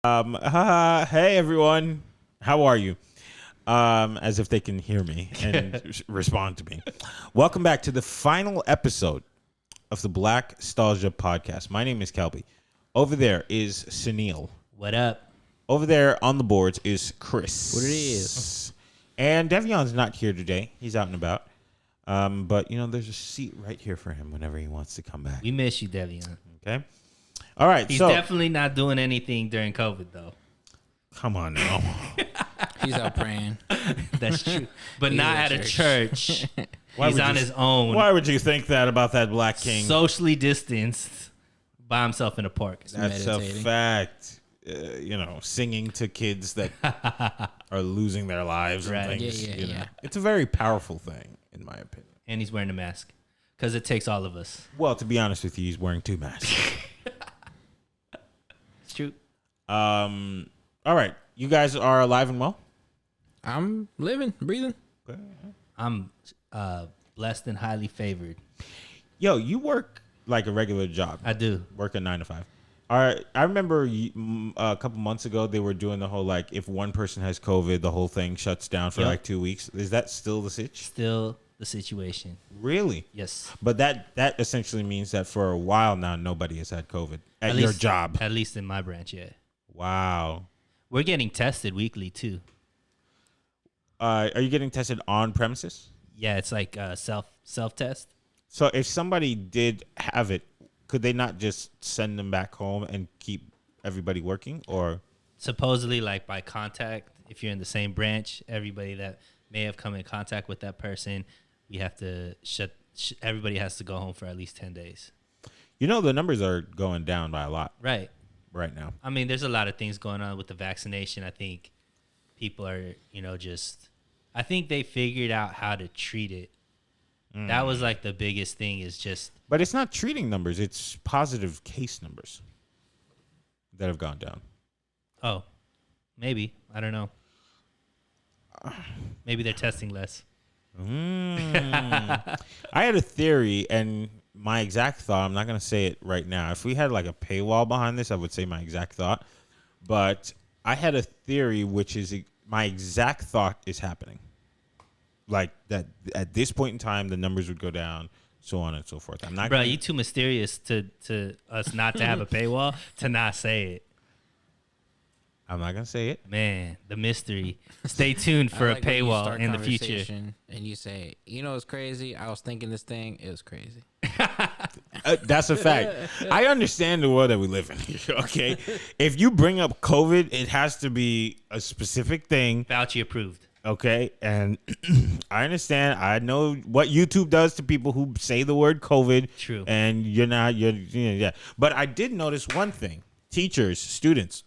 Hey everyone, how are you? As if they can hear me and respond to me. Welcome back to the final episode of the Blackstalgia podcast. My name is Kelby. Over there is Suneil. What up? Over there on the boards is Chris. What it is? And Devion's not here today. He's out and about. But there's a seat right here for him whenever he wants to come back. We miss you, Devion. Okay. All right. He's definitely not doing anything during COVID, though. Come on now. He's out praying. That's true. But not at a church. Why He's would on you- his own. Why would you think that about that black king? Socially distanced by himself in a park. That's meditating. a fact. Singing to kids that are losing their lives Right. and things. Yeah. It's a very powerful thing, in my opinion. And he's wearing a mask. Because it takes all of us. Well, to be honest with you, he's wearing 2 masks. It's true. All right. You guys are alive and well? I'm living, breathing. I'm blessed and highly favored. Yo, you work like a regular job. I do. Work a 9 to 5. All right. I remember a couple months ago, they were doing the whole, like, if one person has COVID, the whole thing shuts down for like 2 weeks. Is that still the sitch? Still the situation. Really? Yes. But that essentially means that for a while now, nobody has had COVID at your least, job. At least in my branch, yeah. Wow. We're getting tested weekly, too. Are you getting tested on premises? Yeah, it's like self-test. So if somebody did have it, could they not just send them back home and keep everybody working? Or Supposedly, like by contact, if you're in the same branch, everybody that may have come in contact with that person, we have to everybody has to go home for at least 10 days. the numbers are going down by a lot Right. right now. I mean, there's a lot of things going on with the vaccination. I think people are, I think they figured out how to treat it. That was like the biggest thing is just. But it's not treating numbers; it's positive case numbers that have gone down. Oh, maybe. I don't know. Maybe they're testing less. I had a theory, and my exact thought, I'm not going to say it right now. If we had like a paywall behind this, I would say my exact thought. But I had a theory, which is my exact thought is happening. Like that at this point in time, the numbers would go down, so on and so forth. I'm not. Bro, you too mysterious to us not to have a paywall to not say it. I'm not gonna say it. Man, the mystery. Stay tuned for I a like when you paywall start in the future. conversation And you say, it's crazy. I was thinking this thing. It was crazy. That's a fact. I understand the world that we live in. Okay, if you bring up COVID, it has to be a specific thing. Fauci approved. Okay, and I understand. I know what YouTube does to people who say the word COVID. True. And yeah. But I did notice one thing: teachers, students.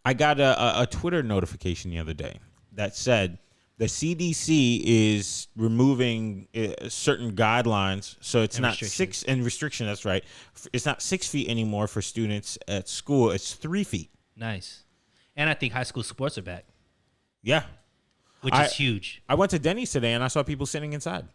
I got a Twitter notification the other day that said the CDC is removing certain guidelines, so it's not 6 and restriction. That's right. It's not 6 feet anymore for students at school. It's 3 feet. Nice. And I think high school sports are back, Yeah. which is huge. I went to Denny's today and I saw people sitting inside.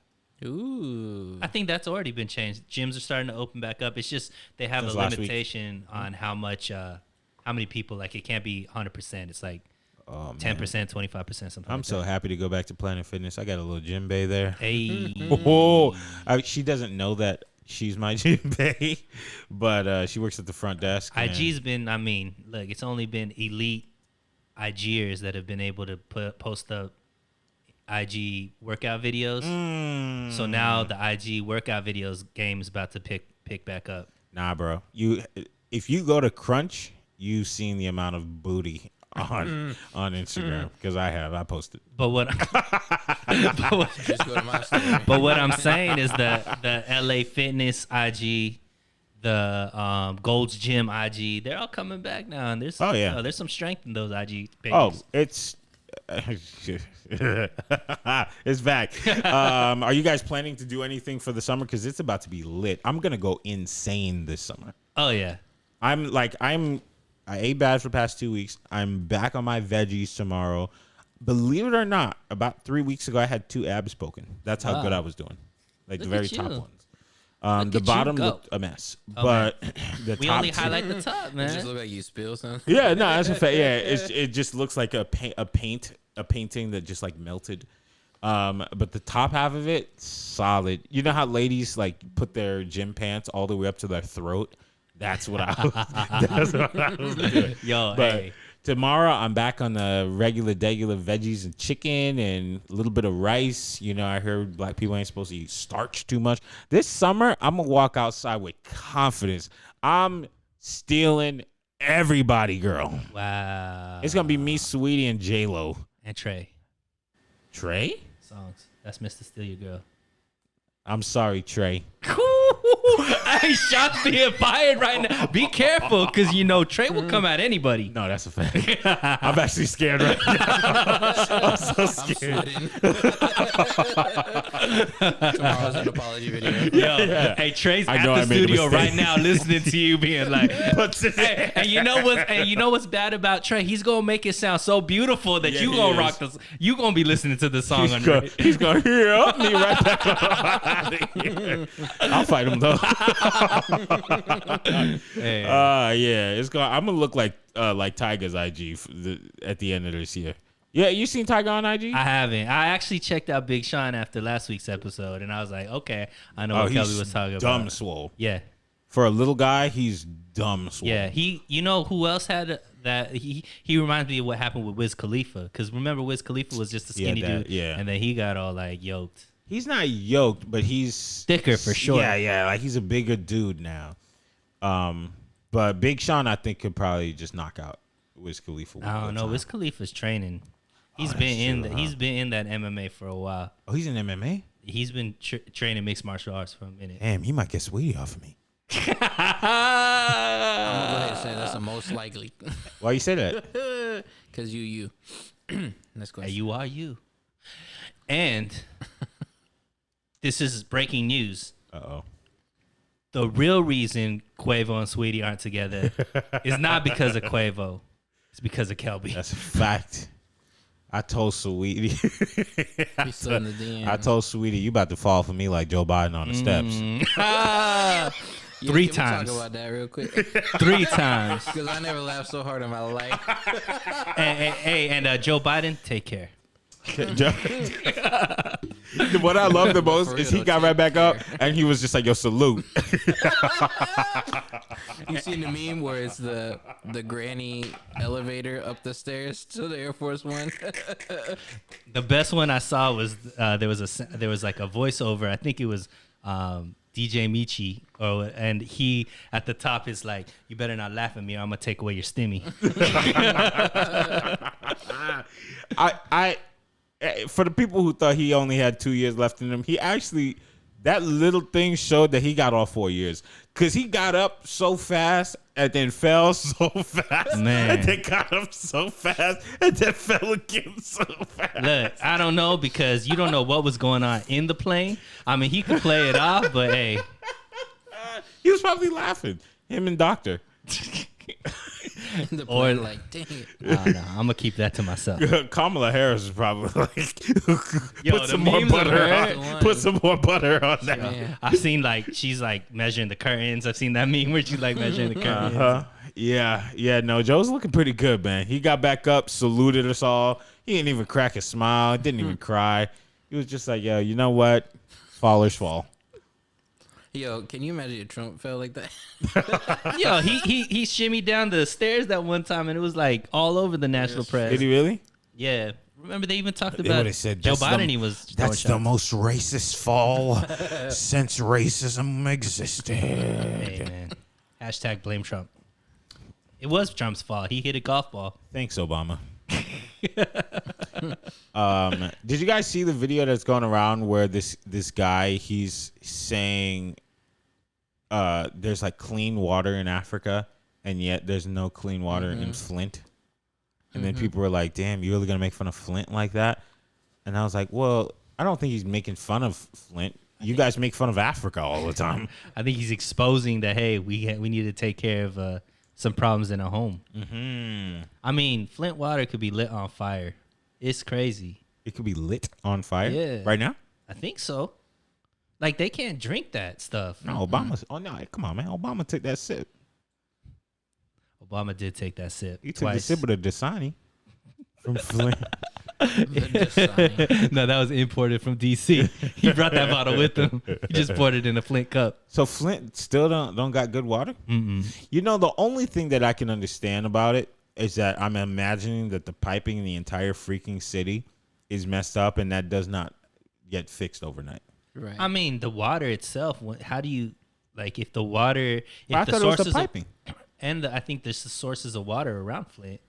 Ooh. I think that's already been changed. Gyms are starting to open back up. It's just they have Since a last week. limitation on how many people. Like it can't be 100%. It's like 10%, 25%, something. I'm like so that. happy to go back to Planet Fitness. I got a little gym bay there. Hey. Oh, she doesn't know that she's my gym bay, but she works at the front desk. IG's been. I mean, look, it's only been elite IGers that have been able to post up IG workout videos. So now the IG workout videos game is about to pick back up. Nah, bro. If you go to Crunch, you've seen the amount of booty on Instagram because I posted. But what Just go to my story. but what I'm saying is the LA Fitness IG, the Gold's Gym IG, they're all coming back now, and there's there's some strength in those IG pages. Oh, it's it's back. Are you guys planning to do anything for the summer? Because it's about to be lit. I'm gonna go insane this summer. Oh yeah. I ate bad for the past 2 weeks. I'm back on my veggies tomorrow. Believe it or not, about 3 weeks ago, I had 2 abs spoken. That's how good I was doing. Like Look the very at top you. ones. Look The at you bottom go. looked a mess, Oh, but the We top only two- highlight the top, It just man. look like you spill something. Yeah, no, that's a fact. Yeah, it just looks like a painting that just like melted. But the top half of it, solid. You know how ladies like put their gym pants all the way up to their throat? That's what I was doing. Yo, But hey. tomorrow I'm back on the regular veggies and chicken and a little bit of rice. You know, I heard black people ain't supposed to eat starch too much. This summer, I'm gonna walk outside with confidence. I'm stealing everybody, girl. Wow. It's gonna be me, Sweetie, and J-Lo. And Trey. Trey? Songs. That's Mr. Steal Your Girl. I'm sorry, Trey. Hey, shots being fired right now. Be careful, because you know Trey will come at anybody. No, that's a fact. I'm actually scared right now. I'm so scared. Tomorrow's an apology video. Yo, hey, Trey's I at know the I made a studio mistake. right now listening to you being like, hey, and you know what's bad about Trey? He's gonna make it sound so beautiful that Yeah, you he gonna is. rock this. You gonna be listening to the song on He's gonna help me right back out of here. I'll fight him though. Hey. Yeah, I'm gonna look like Tyga's IG at the end of this year. Yeah, you seen Tyga on IG? I haven't. I actually checked out Big Sean after last week's episode, and I was like, okay, I know what Kelby was talking dumb about. swole. Yeah, For a little guy, he's dumb swole. yeah. You know who else had that? He reminds me of what happened with Wiz Khalifa, because remember Wiz Khalifa was just a skinny dude, and then he got all like yoked. He's not yoked, but he's Thicker for sure. Yeah, like he's a bigger dude now. But Big Sean, I think, could probably just knock out Wiz Khalifa. I don't know. Wiz Khalifa's training. He's He's been in that MMA for a while. Oh, he's in MMA? He's been training mixed martial arts for a minute. Damn, he might get Sweetie off of me. I'm gonna go ahead and say that's the most likely. Why you say that? Cause you. Next question. Hey, you are you. And this is breaking news. Uh-oh. The real reason Quavo and Sweetie aren't together is not because of Quavo. It's because of Kelby. That's a fact. I told Sweetie. He's still in the DM. I told Sweetie, you about to fall for me like Joe Biden on the steps. Yeah, Three can we times. talk about that real quick? 3 times. Because I never laughed so hard in my life. And Joe Biden, take care. What I love the most For is real, he got take right back up care. and he was just like, yo, salute. You seen the meme where it's the granny elevator up the stairs to the Air Force One? The best one I saw was there was like a voiceover. I think it was DJ Michi, and he at the top is like, "You better not laugh at me, or I'm gonna take away your stimmy." I for the people who thought he only had 2 years left in him, he actually, that little thing showed that he got all 4 years, because he got up so fast and then fell so fast, Man. and then got up so fast and then fell again so fast. Look, I don't know, because you don't know what was going on in the plane. I mean, he could play it off, but hey, He was probably laughing, him and Doctor. The plane, like, dang it. I don't know. I'm gonna keep that to myself. Kamala Harris is probably like, Yo, put the some more memes of butter her- on. Put some more butter on that. Man. I've seen like she's like measuring the curtains. I've seen that meme where she's like measuring the curtains. Yeah. No, Joe's looking pretty good, man. He got back up, saluted us all. He didn't even crack a smile. Didn't even cry. He was just like, yo, you know what? Fallers fall. Yo, can you imagine if Trump felt like that? Yo, he shimmied down the stairs that one time, and it was like all over the national press. Did he really? Yeah, remember they even talked They about would've said, Joe "That's Biden. the- He was That's throwing the shots. most racist fall since racism existed. Hey man, hashtag blame Trump. It was Trump's fault. He hit a golf ball. Thanks, Obama. Did you guys see the video that's going around where this guy, he's saying there's like clean water in Africa and yet there's no clean water in Flint? And then people were like, damn, you really gonna make fun of Flint like that? And I was like, well, I don't think he's making fun of Flint. You guys make fun of Africa all the time. I think he's exposing that, hey, we need to take care of some problems in a home. I mean, Flint water could be lit on fire. It's crazy. It could be lit on fire Yeah. right now. I think so. Like they can't drink that stuff. No, Obama. Oh no, come on, man. Obama took that sip. Obama did take that sip. He took twice. the sip of the Dasani from Flint. No, that was imported from DC. He brought that bottle with him. He just poured it in a Flint cup. So Flint still don't got good water. You know, the only thing that I can understand about it is that I'm imagining that the piping in the entire freaking city is messed up, and that does not get fixed overnight. Right. I mean, the water itself. How do you like if the water? If I the thought it was the sources piping. I think there's the sources of water around Flint,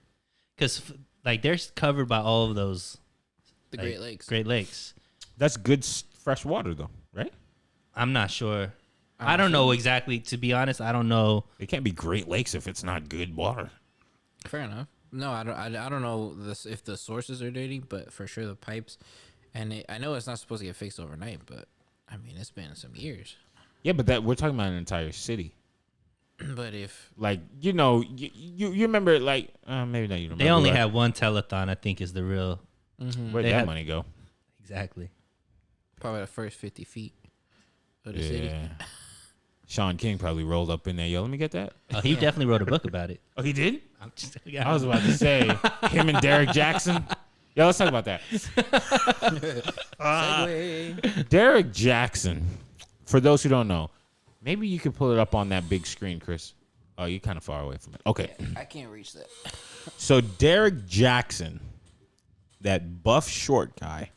because like they're covered by all of those. The like, Great Lakes. Great Lakes. That's good fresh water though, right? I'm not sure. I don't know exactly. To be honest, I don't know. It can't be Great Lakes if it's not good water. Fair enough. No, I don't know this if the sources are dirty, but for sure the pipes. And I know it's not supposed to get fixed overnight, but I mean it's been some years. Yeah, but we're talking about an entire city. But if Like, you know, you remember, like, maybe not you remember. They only like, have one telethon. I think is the real. where'd they that have- money go? Exactly. probably the first 50 feet of the city. Yeah. Sean King probably rolled up in there. Yo, let me get that. Oh, he definitely wrote a book about it. Oh, he did? I'm just, I was about to say him and Derek Jackson. Yo, let's talk about that. Segway. Derek Jackson, for those who don't know, maybe you could pull it up on that big screen, Chris. Oh, you're kind of far away from it. Okay. I can't reach that. So Derek Jackson, that buff short guy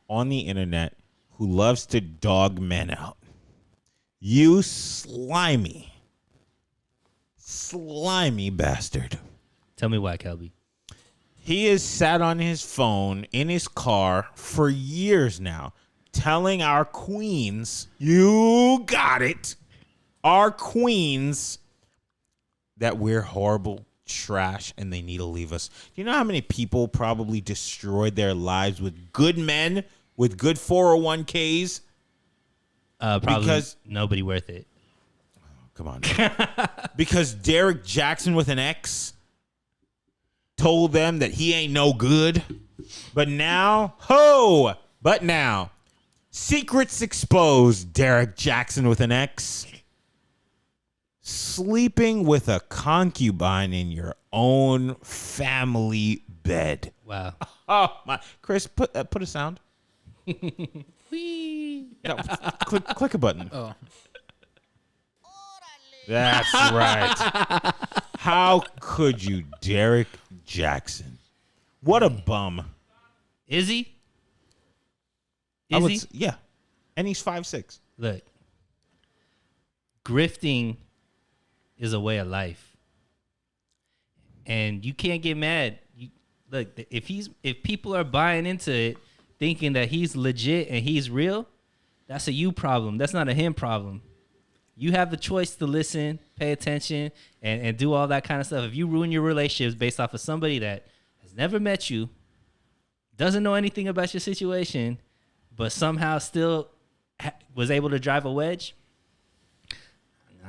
on the internet who loves to dog men out. You slimy bastard. Tell me why, Kelby. He has sat on his phone in his car for years now, telling our queens, you got it, our queens, that we're horrible trash and they need to leave us. Do you know how many people probably destroyed their lives with good men, with good 401ks? Probably Because- nobody worth it. Come on. Because Derek Jackson with an X told them that he ain't no good. But now, secrets exposed, Derek Jackson with an X. Sleeping with a concubine in your own family bed. Wow. Oh my, Chris, put a sound. No, click a button. Oh, That's right. How could you, Derek Jackson? What a bum. Is he? I Is would he? yeah. And he's 5'6". Look, grifting is a way of life, and you can't get mad. Look, if people are buying into it, thinking that he's legit and he's real, that's a you problem. That's not a him problem. You have the choice to listen, pay attention, and do all that kind of stuff. If you ruin your relationships based off of somebody that has never met you, doesn't know anything about your situation, but somehow still was able to drive a wedge,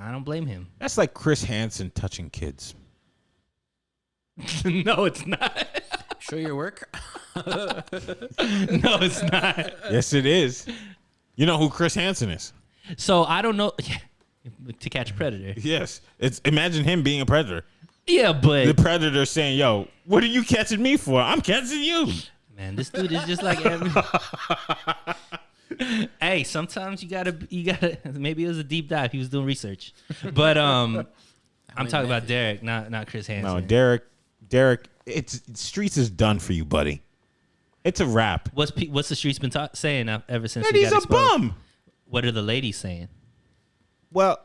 I don't blame him. That's like Chris Hansen touching kids. No, it's not. show your work. No, it's not. Yes, it is. You know who Chris Hansen is? So I don't know. To catch a predator. Yes. It's imagine him being a predator. Yeah, but The predator saying, "Yo, what are you catching me for? I'm catching you." man, this dude is just like every. Hey, sometimes you gotta. Maybe it was a deep dive. He was doing research, but I'm talking about Derek, not Chris Hansen. No, Derek, it's Streets is done for you, buddy. It's a wrap. What's the streets been saying ever since? And he he's got a exposed? bum. What are the ladies saying? Well,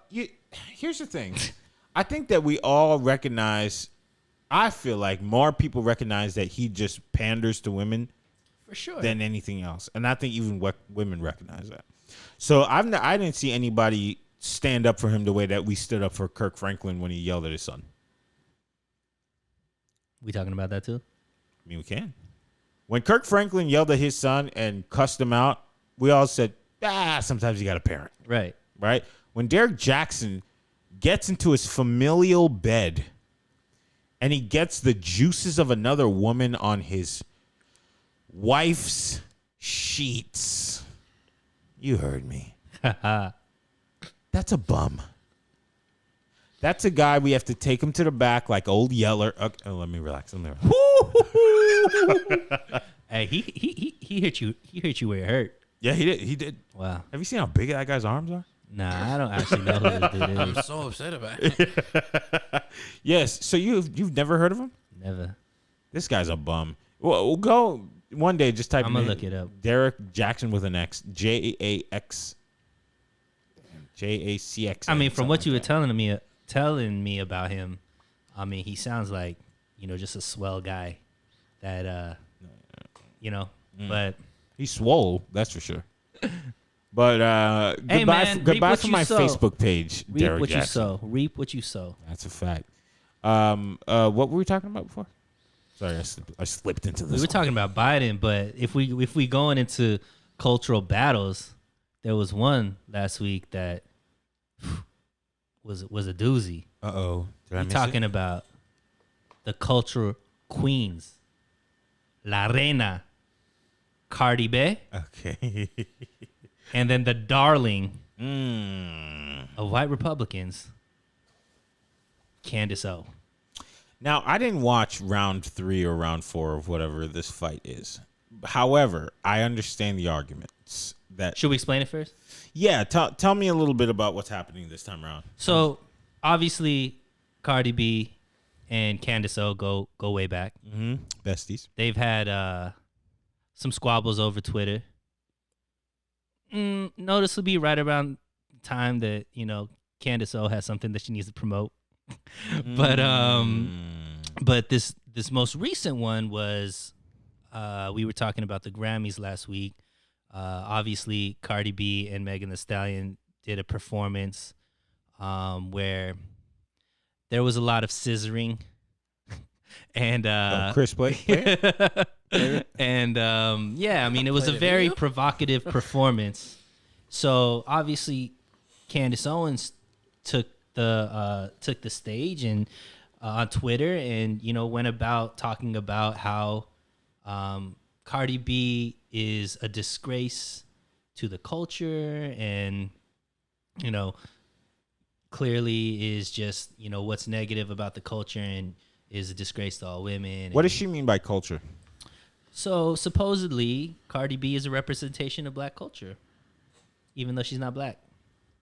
here's the thing. I think that we all recognize. I feel like more people recognize that he just panders to women For sure. than anything else, and I think even women recognize that. So I didn't see anybody stand up for him the way that we stood up for Kirk Franklin when he yelled at his son. We talking about that too? I mean, we can. When Kirk Franklin yelled at his son and cussed him out, we all said, sometimes you got a parent. Right. Right? When Derek Jackson gets into his familial bed and he gets the juices of another woman on his wife's sheets. You heard me. That's a bum. That's a guy we have to take him to the back like old Yeller. Okay, oh, let me relax. Hey, he hit you. He hit you where it hurt. Yeah, he did. He did. Wow. Have you seen how big that guy's arms are? Nah, I don't actually know who this dude I'm is. so upset about it. Yes. So you've never heard of him? Never. This guy's a bum. Well, we'll go one day. Just type. I'm gonna look it up. Derek Jackson with an X. JAX. JACX. I mean, from what you were telling me about him, I mean, he sounds like just a swell guy. That but he's swole. That's for sure. But hey, goodbye, man, goodbye from my sow. Facebook page, Reap Derek what Jackson. you sow. Reap what you sow. That's a fact. What were we talking about before? Sorry, I slipped into this. We were talking about Biden, but if we going into cultural battles, there was one last week that was a doozy. Uh-oh. Did I We're miss talking it? about the cultural queens, La Reina, Cardi B, Okay. and then the darling Mm. of white Republicans, Candice O. Now, I didn't watch round 3 or round 4 of whatever this fight is. However, I understand the arguments that. Should we explain it first? Yeah, tell me a little bit about what's happening this time around. So obviously, Cardi B and Candice O go way back. Mm-hmm. Besties. They've had some squabbles over Twitter. Noticeably, right around the time that Candice O has something that she needs to promote. But this most recent one was we were talking about the Grammys last week. Obviously, Cardi B and Megan Thee Stallion did a performance where there was a lot of scissoring and Chris play? and yeah, I mean, it was a very provocative performance. So obviously, Candace Owens took the stage and on Twitter and went about talking about how Cardi B is a disgrace to the culture and clearly is just what's negative about the culture and is a disgrace to all women. What does she mean by culture? So supposedly Cardi B is a representation of black culture, even though she's not black.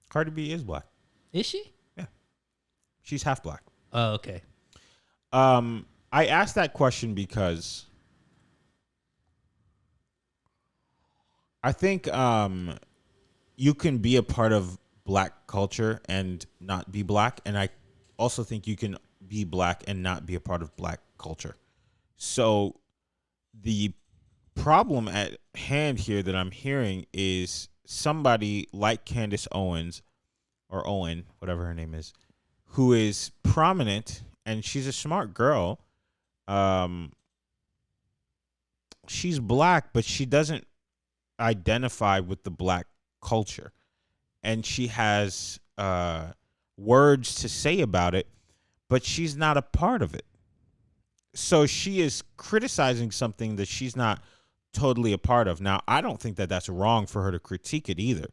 Cardi B is black. Is she? Yeah. She's half black. Oh, okay. I asked that question because I think you can be a part of black culture and not be black, and I also think you can be black and not be a part of black culture. So the problem at hand here that I'm hearing is somebody like Candace Owens or Owen, whatever her name is, who is prominent and she's a smart girl. She's black, but she doesn't identify with the black culture. And she has words to say about it, but she's not a part of it. So she is criticizing something that she's not totally a part of. Now, I don't think that that's wrong for her to critique it either.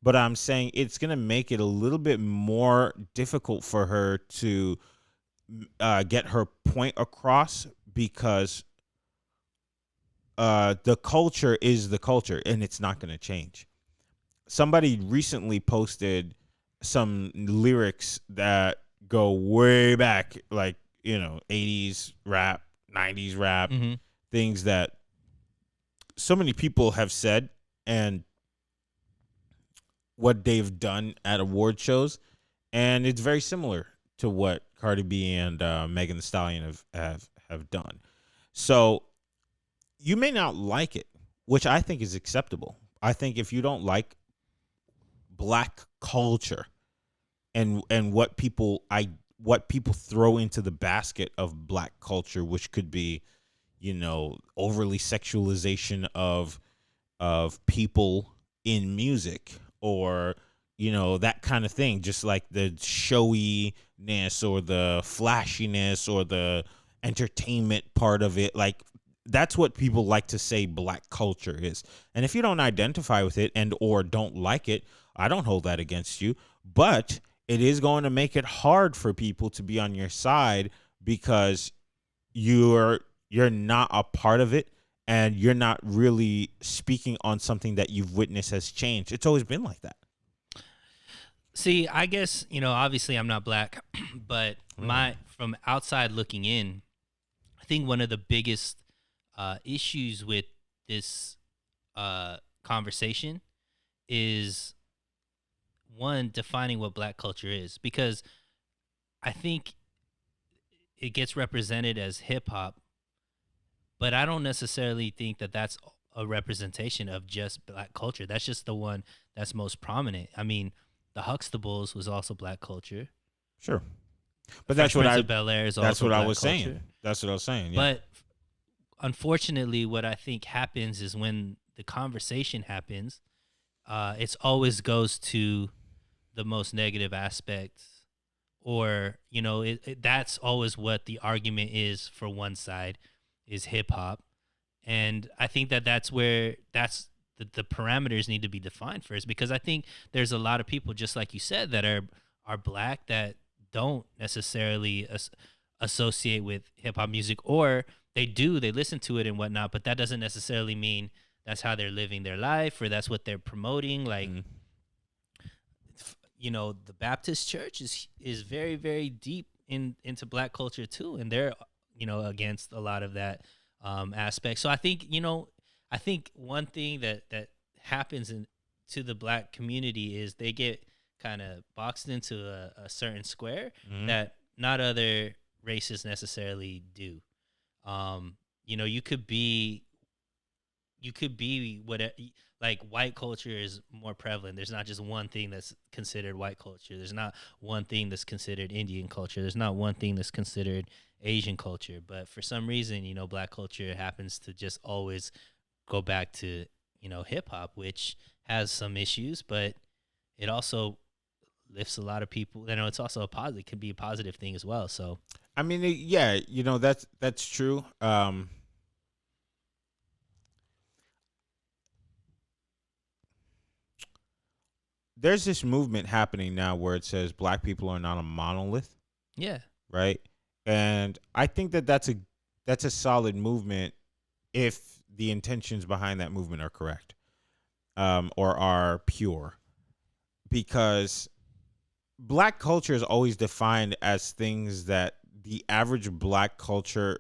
But I'm saying it's going to make it a little bit more difficult for her to get her point across because the culture is the culture and it's not going to change. Somebody recently posted some lyrics that go way back, like, 80s rap, 90s rap, things that so many people have said and what they've done at award shows. And it's very similar to what Cardi B and Megan Thee Stallion have done. So you may not like it, which I think is acceptable. I think if you don't like black culture and what people throw into the basket of black culture, which could be, overly sexualization of people in music or, that kind of thing, just like the showiness or the flashiness or the entertainment part of it. Like, that's what people like to say black culture is. And if you don't identify with it and or don't like it, I don't hold that against you, but it is going to make it hard for people to be on your side because you're not a part of it and you're not really speaking on something that you've witnessed has changed. It's always been like that. See, I guess, obviously I'm not black, but from outside looking in, I think one of the biggest issues with this conversation is, one, defining what black culture is, because I think it gets represented as hip hop, but I don't necessarily think that that's a representation of just black culture. That's just the one that's most prominent. I mean, the Huxtables was also black culture. Sure. But that's what of Bel-Air is that's also what I black was culture. saying. That's what I was saying. Yeah. But unfortunately, what I think happens is when the conversation happens, it always goes to the most negative aspects, or that's always what the argument is for one side, is hip hop, and I think that's where the parameters need to be defined first, because I think there's a lot of people, just like you said, that are black that don't necessarily associate with hip hop music, or they listen to it and whatnot, but that doesn't necessarily mean that's how they're living their life or that's what they're promoting. Like, the Baptist church is very, very deep into black culture too, and they're against a lot of that aspect. So I think one thing that happens to the black community is they get kind of boxed into a certain square that not other races necessarily do. You could be what, like, white culture is more prevalent. There's not just one thing that's considered white culture. There's not one thing that's considered Indian culture. There's not one thing that's considered Asian culture. But for some reason, black culture happens to just always go back to, hip hop, which has some issues, but it also lifts a lot of people. It's also it can be a positive thing as well. So, I mean, that's true. There's this movement happening now where it says black people are not a monolith. Yeah. Right. And I think that's a solid movement if the intentions behind that movement are correct, or are pure, because black culture is always defined as things that the average black person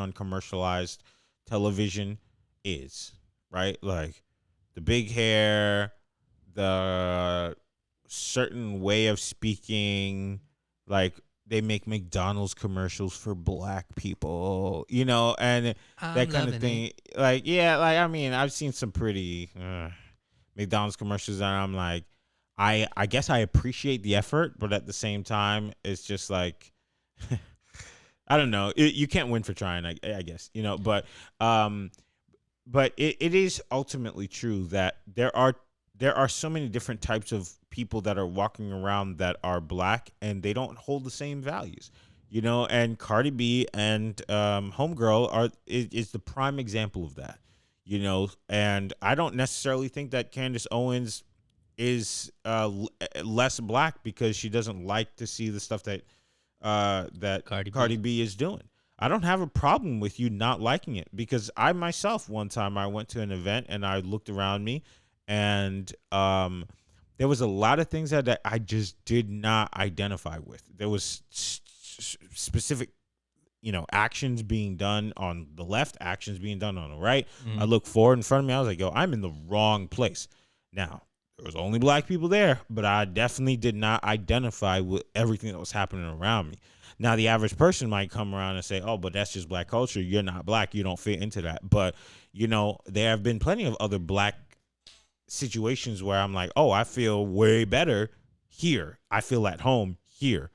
on commercialized television is, right? Like the big hair, the certain way of speaking, like they make McDonald's commercials for black people, and that kind of thing. Like, yeah, like, I mean, I've seen some pretty McDonald's commercials and I'm like, I guess I appreciate the effort, but at the same time, it's just like, I don't know. You can't win for trying, I guess, but it is ultimately true that there are so many different types of people that are walking around that are black and they don't hold the same values, and Cardi B and Homegirl is the prime example of that, and I don't necessarily think that Candice Owens is less black because she doesn't like to see the stuff that Cardi B is doing. I don't have a problem with you not liking it, because I myself, one time I went to an event and I looked around me and there was a lot of things that I just did not identify with. There was specific, actions being done on the left, actions being done on the right. I looked forward in front of me. I was like, yo, I'm in the wrong place. Now, there was only black people there, but I definitely did not identify with everything that was happening around me. Now, the average person might come around and say, oh, but that's just black culture. You're not black. You don't fit into that. But, there have been plenty of other black situations where I'm like, oh, I feel way better here. I feel at home here.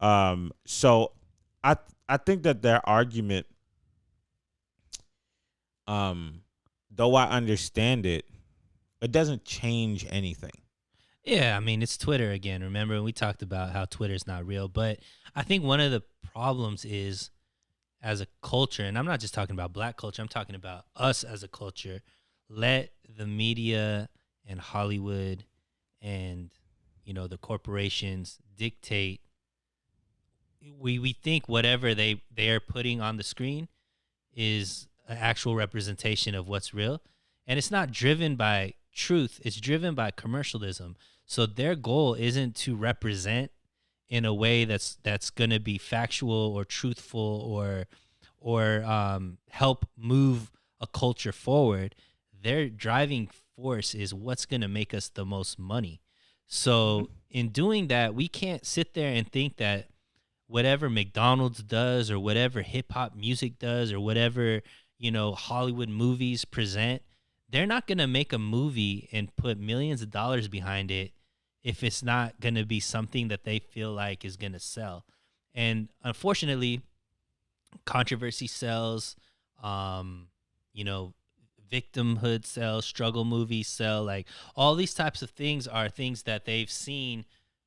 So I think that their argument, though I understand it, it doesn't change anything. Yeah, I mean, it's Twitter again. Remember, we talked about how Twitter's not real, but I think one of the problems is, as a culture, and I'm not just talking about black culture, I'm talking about us as a culture, let the media and Hollywood and the corporations dictate, we think whatever they are putting on the screen is an actual representation of what's real, and it's not driven by truth, it's driven by commercialism. So their goal isn't to represent in a way that's going to be factual or truthful or help move a culture forward. Their driving force is what's going to make us the most money. So in doing that, we can't sit there and think that whatever McDonald's does or whatever hip hop music does or whatever, Hollywood movies present, they're not going to make a movie and put millions of dollars behind it if it's not going to be something that they feel like is going to sell. And unfortunately, controversy sells, victimhood sells, struggle movies sell. Like all these types of things are things that they've seen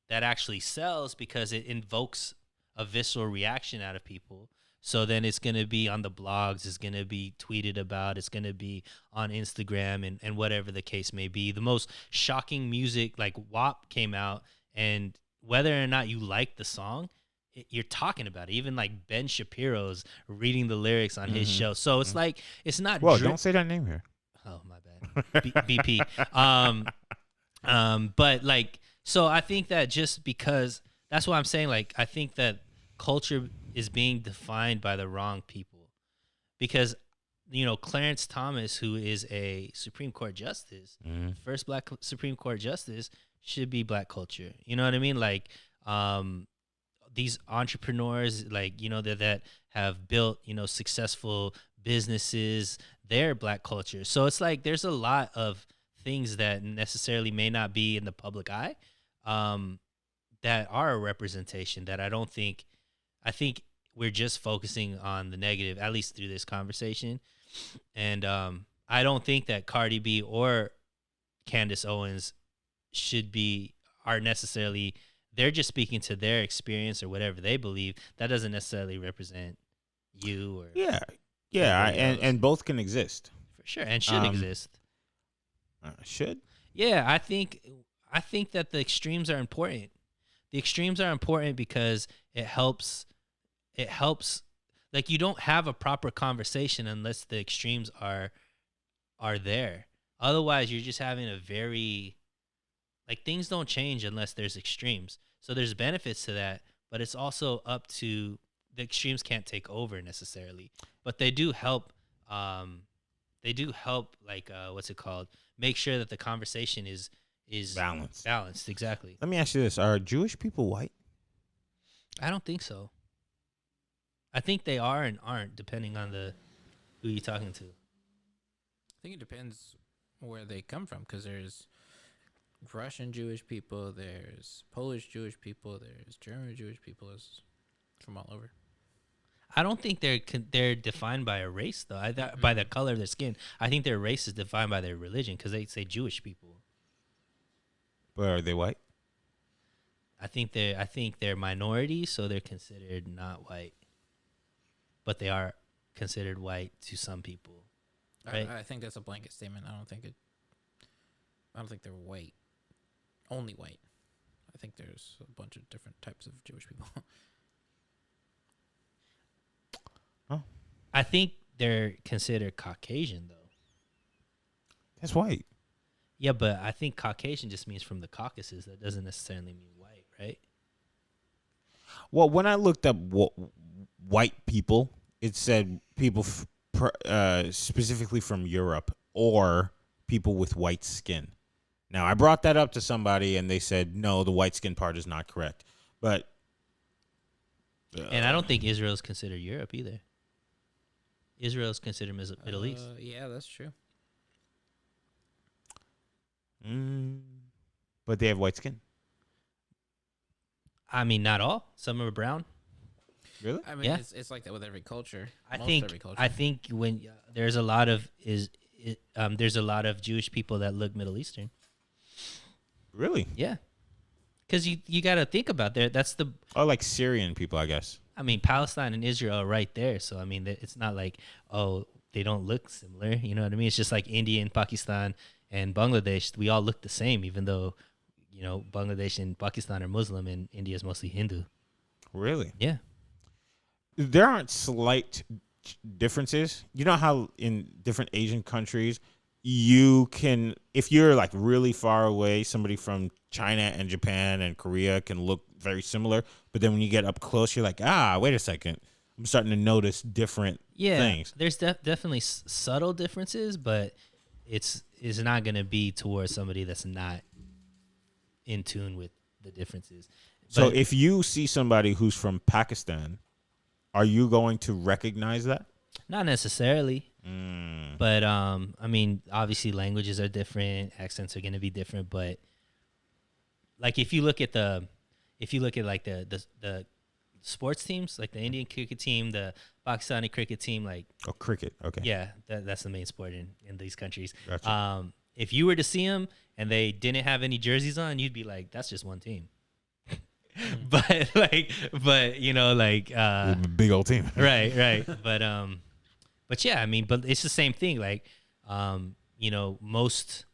that actually sells because it invokes a visceral reaction out of people. So then it's going to be on the blogs, it's going to be tweeted about, it's going to be on Instagram and whatever the case may be. The most shocking music, like WAP came out, and whether or not you like the song, you're talking about it. Even like Ben Shapiro's reading the lyrics on his show. So it's like, it's not. Well, don't say that name here. Oh, my bad. BP. But like, so I think that just because, that's what I'm saying. Like, I think that culture is being defined by the wrong people, because Clarence Thomas, who is a Supreme Court justice, first black Supreme Court justice, should be black culture. You know what I mean? Like these entrepreneurs, like that have built successful businesses, they're black culture. So it's like there's a lot of things that necessarily may not be in the public eye that are a representation that I think we're just focusing on the negative, at least through this conversation. And I don't think that Cardi B or Candice Owens are necessarily, they're just speaking to their experience or whatever they believe. That doesn't necessarily represent you or and both can exist for sure, and should exist. Should? Yeah, I think that the extremes are important. The extremes are important because it helps. Like, you don't have a proper conversation unless the extremes are there. Otherwise, you're just having a very, like, things don't change unless there's extremes. So there's benefits to that, but it's also up to, the extremes can't take over necessarily, but they do help. Like, what's it called? Make sure that the conversation is balanced. Balanced, exactly. Let me ask you this: are Jewish people white? I don't think so. I think they are and aren't, depending on who you're talking to. I think it depends where they come from, because there's Russian Jewish people, there's Polish Jewish people, there's German Jewish people. It's from all over. I don't think they're defined by a race, though. By the color of their skin. I think their race is defined by their religion, because they say Jewish people. But are they white? I think they're minorities, so they're considered not white. But they are considered white to some people, right? I think that's a blanket statement. I don't think they're white, only white. I think there's a bunch of different types of Jewish people. Oh, I think they're considered Caucasian, though. That's white. Yeah, but I think Caucasian just means from the Caucasus. That doesn't necessarily mean white, right? Well, when I looked up white people, it said people specifically from Europe or people with white skin. Now, I brought that up to somebody, and they said, no, the white skin part is not correct. But and I don't think Israel is considered Europe either. Israel is considered Middle East. Yeah, that's true. But they have white skin. I mean, not all. Some are brown. Really? I mean, Yeah. it's like that with every culture. I think when there's a lot of there's a lot of Jewish people that look Middle Eastern. Really? Yeah, because you got to think about that's the. Oh, like Syrian people, I guess. I mean, Palestine and Israel are right there, so I mean, it's not like, oh, they don't look similar. You know what I mean? It's just like India and Pakistan and Bangladesh, we all look the same, even though, you know, Bangladesh and Pakistan are Muslim and India is mostly Hindu. Really? Yeah. There aren't slight differences. You know how in different Asian countries, you can, if you're like really far away, somebody from China and Japan and Korea can look very similar, but then when you get up close, you're like, wait a second, I'm starting to notice different things. There's definitely subtle differences, but it's not going to be towards somebody that's not in tune with the differences. So if you see somebody who's from Pakistan, are you going to recognize that? Not necessarily. But I mean, obviously languages are different, accents are going to be different, but like if you look at like the sports teams, like the Indian cricket team, the Pakistani cricket team, like cricket, okay. Yeah, that's the main sport in these countries. Gotcha. If you were to see them and they didn't have any jerseys on, you'd be like, that's just one team. but you know, like big old team. right. But yeah, I mean, but it's the same thing. Like, you know, most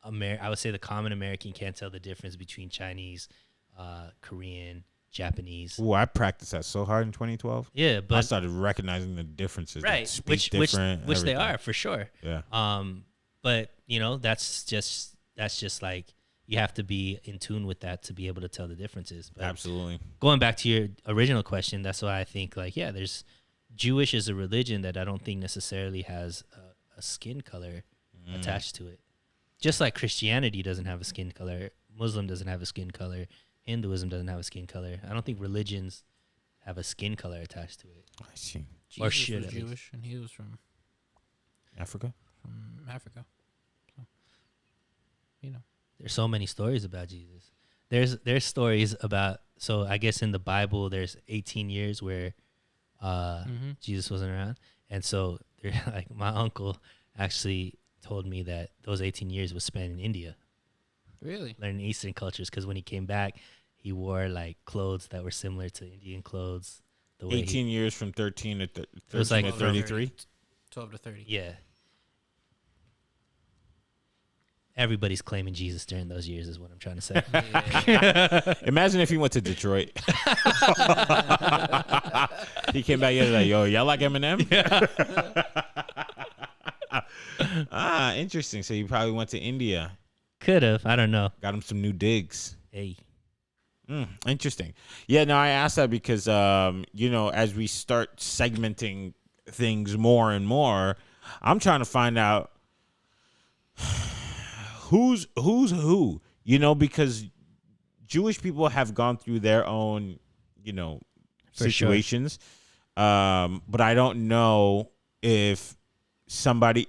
I would say the common American can't tell the difference between Chinese, Korean, Japanese. Ooh, I practiced that so hard in 2012. Yeah, but I started recognizing the differences. right, which different, which they are for sure. Yeah. But you know, that's just like you have to be in tune with that to be able to tell the differences. But absolutely. Going back to your original question, that's why I think like, yeah, there's Jewish is a religion that I don't think necessarily has a skin color attached to it. Just like Christianity doesn't have a skin color, Muslim doesn't have a skin color, Hinduism doesn't have a skin color. I don't think religions have a skin color attached to it. I see. Jesus Or should was at least. Jewish, and he was from Africa? Africa. So, you know. There's so many stories about Jesus. There's stories about, so I guess in the Bible there's 18 years where Jesus wasn't around, and so like my uncle actually told me that those 18 years was spent in India. Really? Learning Eastern cultures, because when he came back, he wore like clothes that were similar to Indian clothes. The way 18 years from 13 to It was like 33. 12 to 30. Yeah. Everybody's claiming Jesus during those years is what I'm trying to say. Imagine if he went to Detroit. He came back here like, yo, y'all like Eminem? Interesting. So he probably went to India. Could have. I don't know. Got him some new digs. Hey. Interesting. Yeah, no, I asked that because, you know, as we start segmenting things more and more, I'm trying to find out who's who, you know, because Jewish people have gone through their own, you know, For situations. But I don't know if somebody's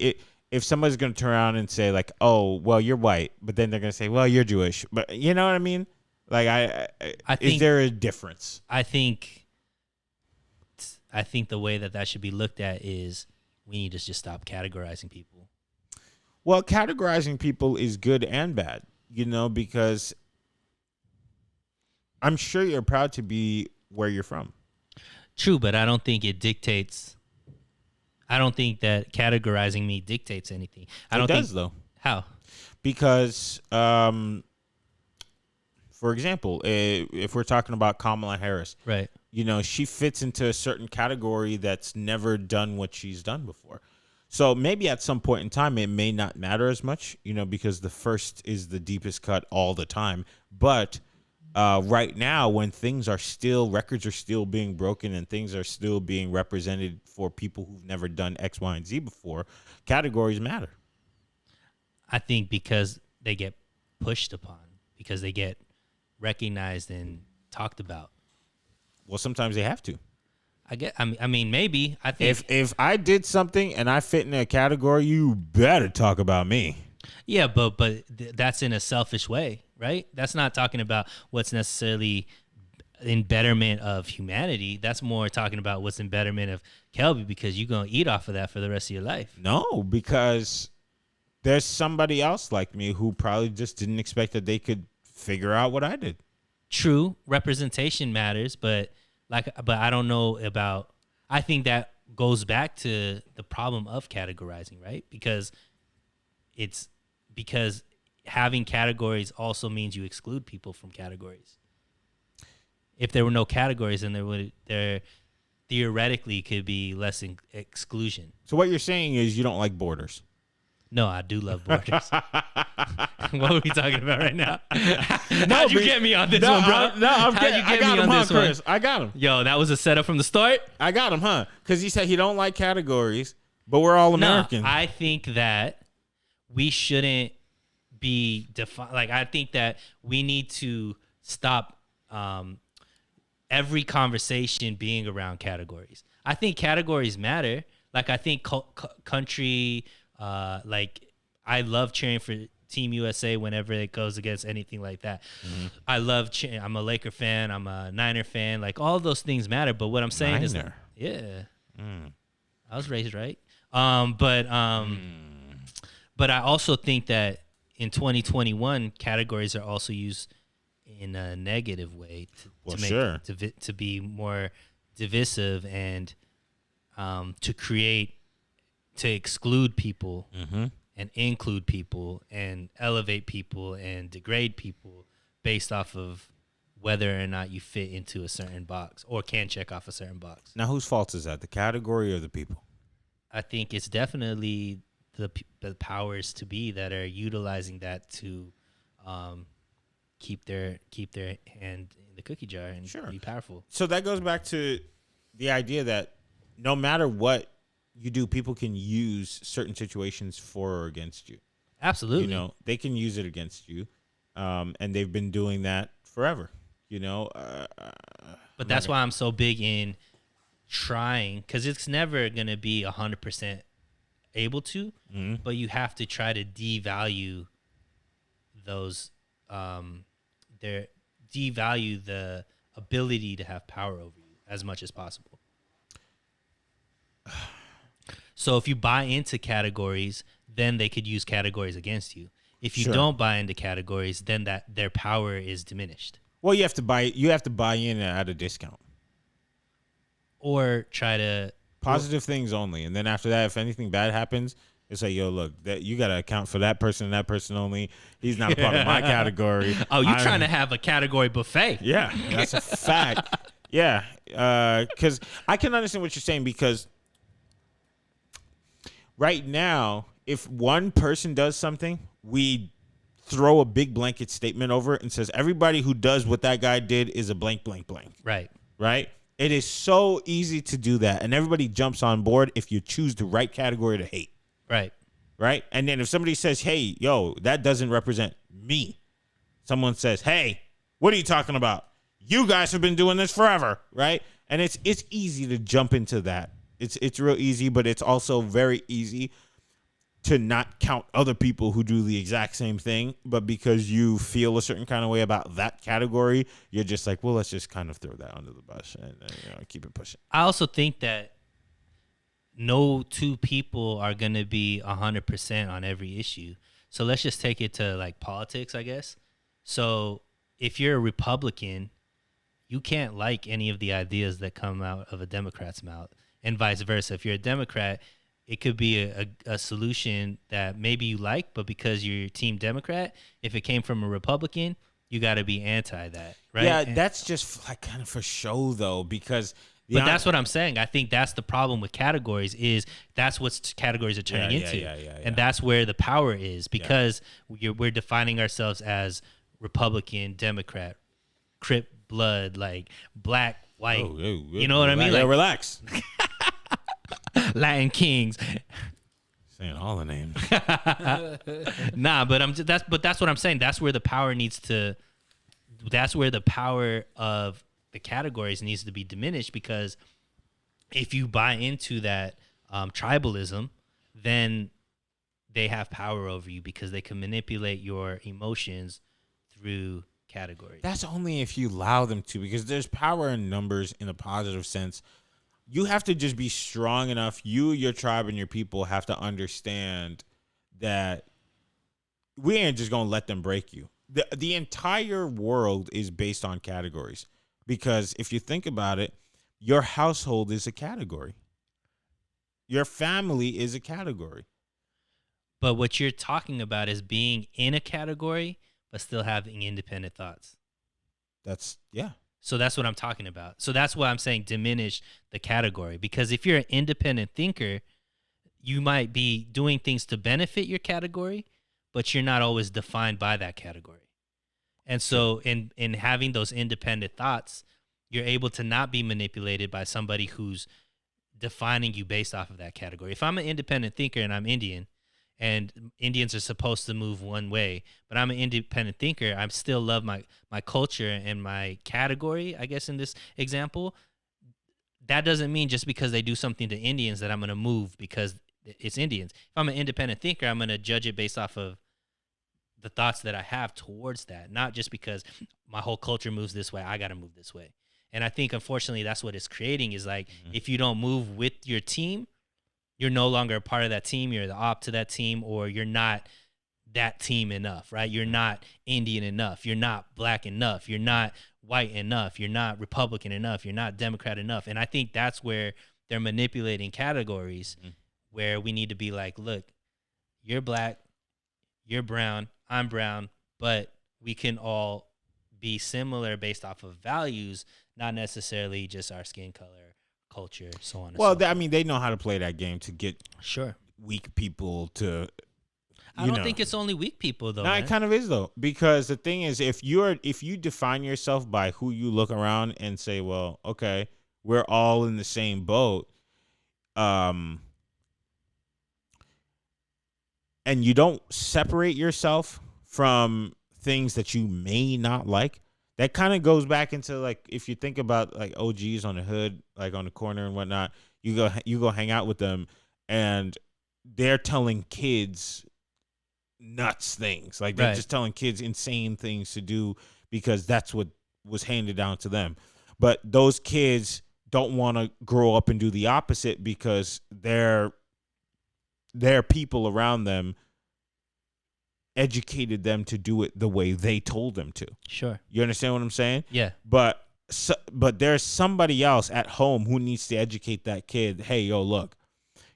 going to turn around and say like, oh, well, you're white, but then they're going to say, well, you're Jewish. But you know what I mean? Like, I think, is there a difference? I think the way that should be looked at is we need to just stop categorizing people. Well, categorizing people is good and bad, you know, because I'm sure you're proud to be where you're from. True, but I don't think it dictates. I don't think that categorizing me dictates anything. It does, though. How? Because, for example, if we're talking about Kamala Harris, right? You know, she fits into a certain category that's never done what she's done before. So maybe at some point in time, it may not matter as much, you know, because the first is the deepest cut all the time. But right now, when records are still being broken and things are still being represented for people who've never done X, Y, and Z before, categories matter. I think because they get pushed upon, because they get recognized and talked about. Well, sometimes they have to. I mean, maybe. I think if I did something and I fit in a category, you better talk about me. Yeah, but that's in a selfish way, right? That's not talking about what's necessarily in betterment of humanity. That's more talking about what's in betterment of Kelby, because you're going to eat off of that for the rest of your life. No, because there's somebody else like me who probably just didn't expect that they could figure out what I did. True, representation matters, but I don't know about. I think that goes back to the problem of categorizing, right? Because it's because having categories also means you exclude people from categories. If there were no categories, then there theoretically could be less exclusion. So what you're saying is you don't like borders. No, I do love borders. What are we talking about right now? How'd you get me on this one, bro? I got him, huh, Chris? I got him. Yo, that was a setup from the start? I got him, huh? Because he said he don't like categories, but we're all American. No, I think that we shouldn't be defined. Like, I think that we need to stop every conversation being around categories. I think categories matter. Like, I think country, like, I love cheering for Team USA whenever it goes against anything like that. Mm-hmm. I love I'm a Laker fan. I'm a Niner fan. Like, all those things matter. But what I'm saying is, yeah, I was raised right. But I also think that in 2021, categories are also used in a negative way to be more divisive and to exclude people and include people and elevate people and degrade people based off of whether or not you fit into a certain box or can check off a certain box. Now, whose fault is that? The category or the people? I think it's definitely the powers to be that are utilizing that to keep their hand in the cookie jar and be powerful. So that goes back to the idea that no matter what you do, people can use certain situations for or against you. Absolutely. You know, they can use it against you. And they've been doing that forever, you know. But that's why I'm so big in trying, because it's never going to be 100% able to, but you have to try to devalue those, devalue the ability to have power over you as much as possible. So if you buy into categories, then they could use categories against you. If you don't buy into categories, then that their power is diminished. Well, you have to buy in at a discount. Or try to positive things only, and then after that, if anything bad happens, it's like, yo, look, that you got to account for that person and that person only. He's not a part of my category. Oh, you're trying to have a category buffet? Yeah, that's a fact. Yeah, because I can understand what you're saying, because right now, if one person does something, we throw a big blanket statement over it and says everybody who does what that guy did is a blank, blank, blank. Right. It is so easy to do that, and everybody jumps on board if you choose the right category to hate. Right. And then if somebody says, hey, yo, that doesn't represent me. Someone says, hey, what are you talking about? You guys have been doing this forever, right? And it's easy to jump into that. It's real easy, but it's also very easy to not count other people who do the exact same thing, but because you feel a certain kind of way about that category, you're just like, well, let's just kind of throw that under the bus and keep it pushing. I also think that no two people are going to be 100% on every issue. So let's just take it to like politics, I guess. So if you're a Republican, you can't like any of the ideas that come out of a Democrat's mouth, and vice versa. If you're a Democrat, it could be a solution that maybe you like, but because you're Team Democrat, if it came from a Republican, you got to be anti that, right? Yeah, that's just like kind of for show, though, because... But that's what I'm saying. I think that's the problem with categories, is that's what categories are turning into. And that's where the power is, because we're defining ourselves as Republican, Democrat, Crip, blood, like black, white. You know what I mean? Like, like, relax. Latin kings. Saying all the names. Nah, but that's what I'm saying. That's where the power that's where the power of the categories needs to be diminished, because if you buy into that tribalism, then they have power over you because they can manipulate your emotions through categories. That's only if you allow them to, because there's power in numbers in a positive sense. You have to just be strong enough. You, your tribe, and your people have to understand that we ain't just going to let them break you. The entire world is based on categories, because if you think about it, your household is a category. Your family is a category. But what you're talking about is being in a category but still having independent thoughts. That's yeah. So that's what I'm talking about. So that's why I'm saying diminish the category, because if you're an independent thinker, you might be doing things to benefit your category, but you're not always defined by that category. And so in having those independent thoughts, you're able to not be manipulated by somebody who's defining you based off of that category. If I'm an independent thinker and I'm Indian, and Indians are supposed to move one way, but I'm an independent thinker, I still love my culture and my category, I guess in this example. That doesn't mean just because they do something to Indians that I'm going to move because it's Indians. If I'm an independent thinker, I'm going to judge it based off of the thoughts that I have towards that, not just because my whole culture moves this way, I got to move this way. And I think, unfortunately, that's what it's creating is like, if you don't move with your team, you're no longer a part of that team. You're the op to that team, or you're not that team enough, right? You're not Indian enough. You're not black enough. You're not white enough. You're not Republican enough. You're not Democrat enough. And I think that's where they're manipulating categories, where we need to be like, look, you're black, you're brown, I'm brown, but we can all be similar based off of values, not necessarily just our skin color, culture, so on and so Well, on. I mean, they know how to play that game to get Sure. weak people to. I don't think it's only weak people though. No, it kind of is though, because the thing is, if you define yourself by who you look around and say, well, okay, we're all in the same boat, and you don't separate yourself from things that you may not like, that kind of goes back into like, if you think about like OGs on the hood, like on the corner and whatnot, you go hang out with them, and they're telling kids nuts things, like they're just telling kids insane things to do because that's what was handed down to them. But those kids don't want to grow up and do the opposite because their people around them educated them to do it the way they told them to. Sure. You understand what I'm saying? Yeah. But there's somebody else at home who needs to educate that kid. Hey, yo, look,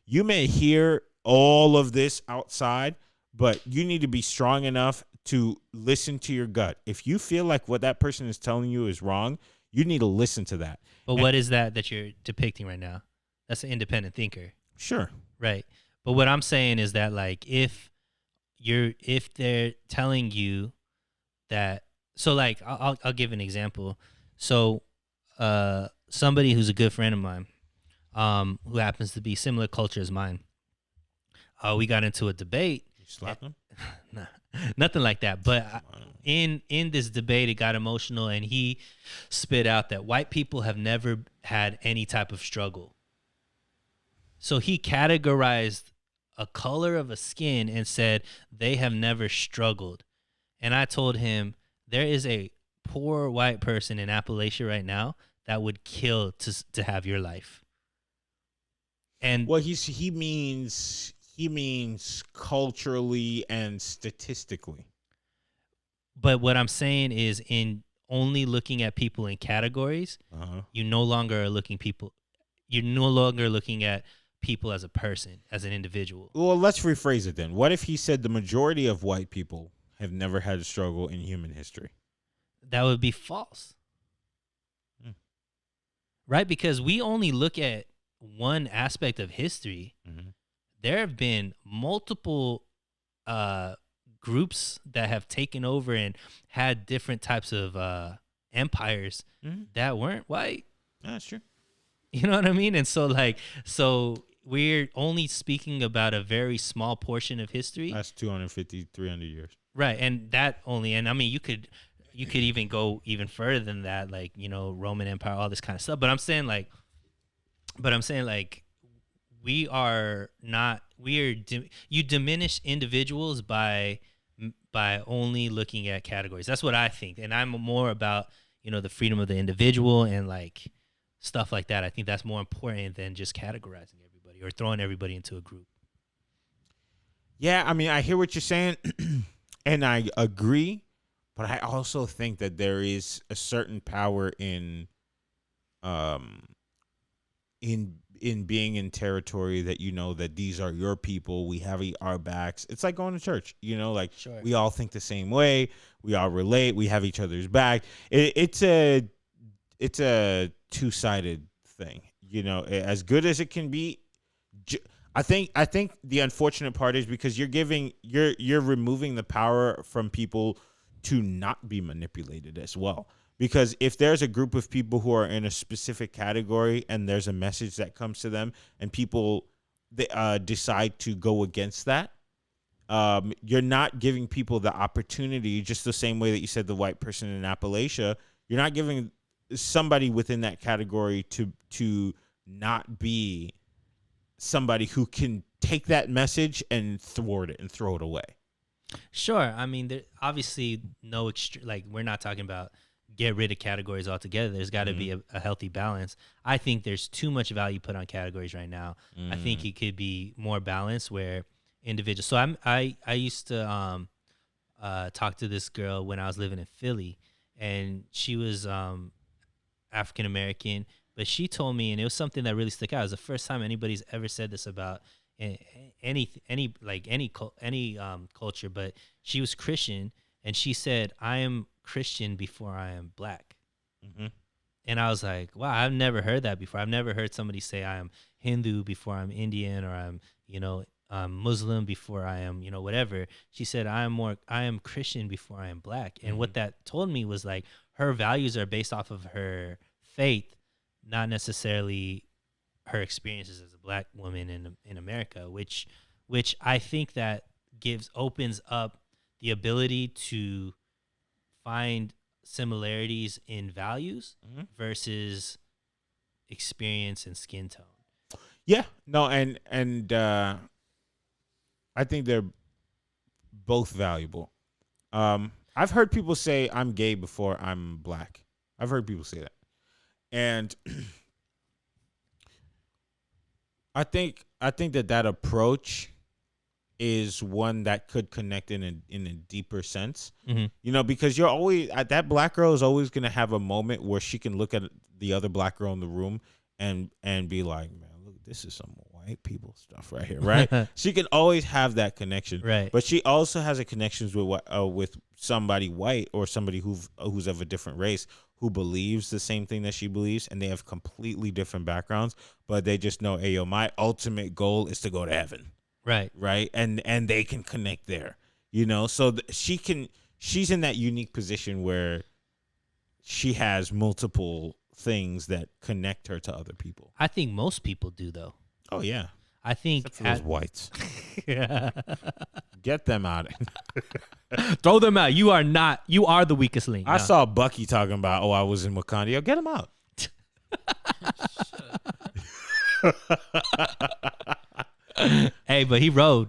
you may hear all of this outside, but you need to be strong enough to listen to your gut. If you feel like what that person is telling you is wrong, you need to listen to that. But what is that you're depicting right now? That's an independent thinker. Sure. Right. But what I'm saying is that like if they're telling you that, so like I'll give an example. So somebody who's a good friend of mine, who happens to be similar culture as mine, we got into a debate. You slapped him? Nah, nothing like that. But in this debate, it got emotional, and he spit out that white people have never had any type of struggle. So he categorized a color of a skin and said they have never struggled. And I told him, there is a poor white person in Appalachia right now that would kill to have your life. And well, he means culturally and statistically. But what I'm saying is, in only looking at people in categories, you no longer are looking people. You're no longer looking at people as a person, as an individual. Well, let's rephrase it then. What if he said the majority of white people have never had a struggle in human history? That would be false. Right? Because we only look at one aspect of history. There have been multiple groups that have taken over and had different types of empires that weren't white. That's true. You know what I mean? And so we're only speaking about a very small portion of history. That's 250, 300 years. Right. And that only, and I mean, you could even go even further than that, like, you know, Roman Empire, all this kind of stuff. But I'm saying like, you diminish individuals by only looking at categories. That's what I think. And I'm more about, you know, the freedom of the individual and like stuff like that. I think that's more important than just categorizing everybody or throwing everybody into a group. Yeah, I mean, I hear what you're saying, and I agree, but I also think that there is a certain power in in being in territory that you know that these are your people, we have our backs. It's like going to church, like Sure. we all think the same way, we all relate, we have each other's back. It's a two-sided thing, as good as it can be. I think the unfortunate part is because you're removing the power from people to not be manipulated as well. Because if there's a group of people who are in a specific category and there's a message that comes to them and people decide to go against that, you're not giving people the opportunity, just the same way that you said the white person in Appalachia, you're not giving somebody within that category to not be somebody who can take that message and thwart it and throw it away. Sure. I mean, there obviously we're not talking about get rid of categories altogether. There's got to be a healthy balance. I think there's too much value put on categories right now. I think it could be more balanced where individuals. So I used to talk to this girl when I was living in Philly, and she was African American, but she told me, and it was something that really stuck out. It was the first time anybody's ever said this about any culture, but she was Christian, and she said, "I am Christian before I am black." Mm-hmm. And I was like, wow, I've never heard that before. I've never heard somebody say I am Hindu before I'm Indian, or I'm Muslim before I am, whatever. She said, I am Christian before I am black. And what that told me was like her values are based off of her faith, not necessarily her experiences as a black woman in America, which I think that opens up the ability to find similarities in values versus experience and skin tone. Yeah, no, and I think they're both valuable. I've heard people say I'm gay before I'm black. I've heard people say that, and I think that approach is one that could connect in a deeper sense, because you're always that black girl is always going to have a moment where she can look at the other black girl in the room and be like, man, look, this is some white people stuff right here, right? She can always have that connection, right? But she also has a connections with somebody white or somebody who's of a different race who believes the same thing that she believes, and they have completely different backgrounds, but they just know, hey, yo, my ultimate goal is to go to heaven. Right. And they can connect there, so she's in that unique position where she has multiple things that connect her to other people. I think most people do, though. Oh, yeah. I think except for those whites. Get them out. Throw them out. You are the weakest link. I saw Bucky talking about, I was in Wakanda. Yo, get him out. Hey, but he rode.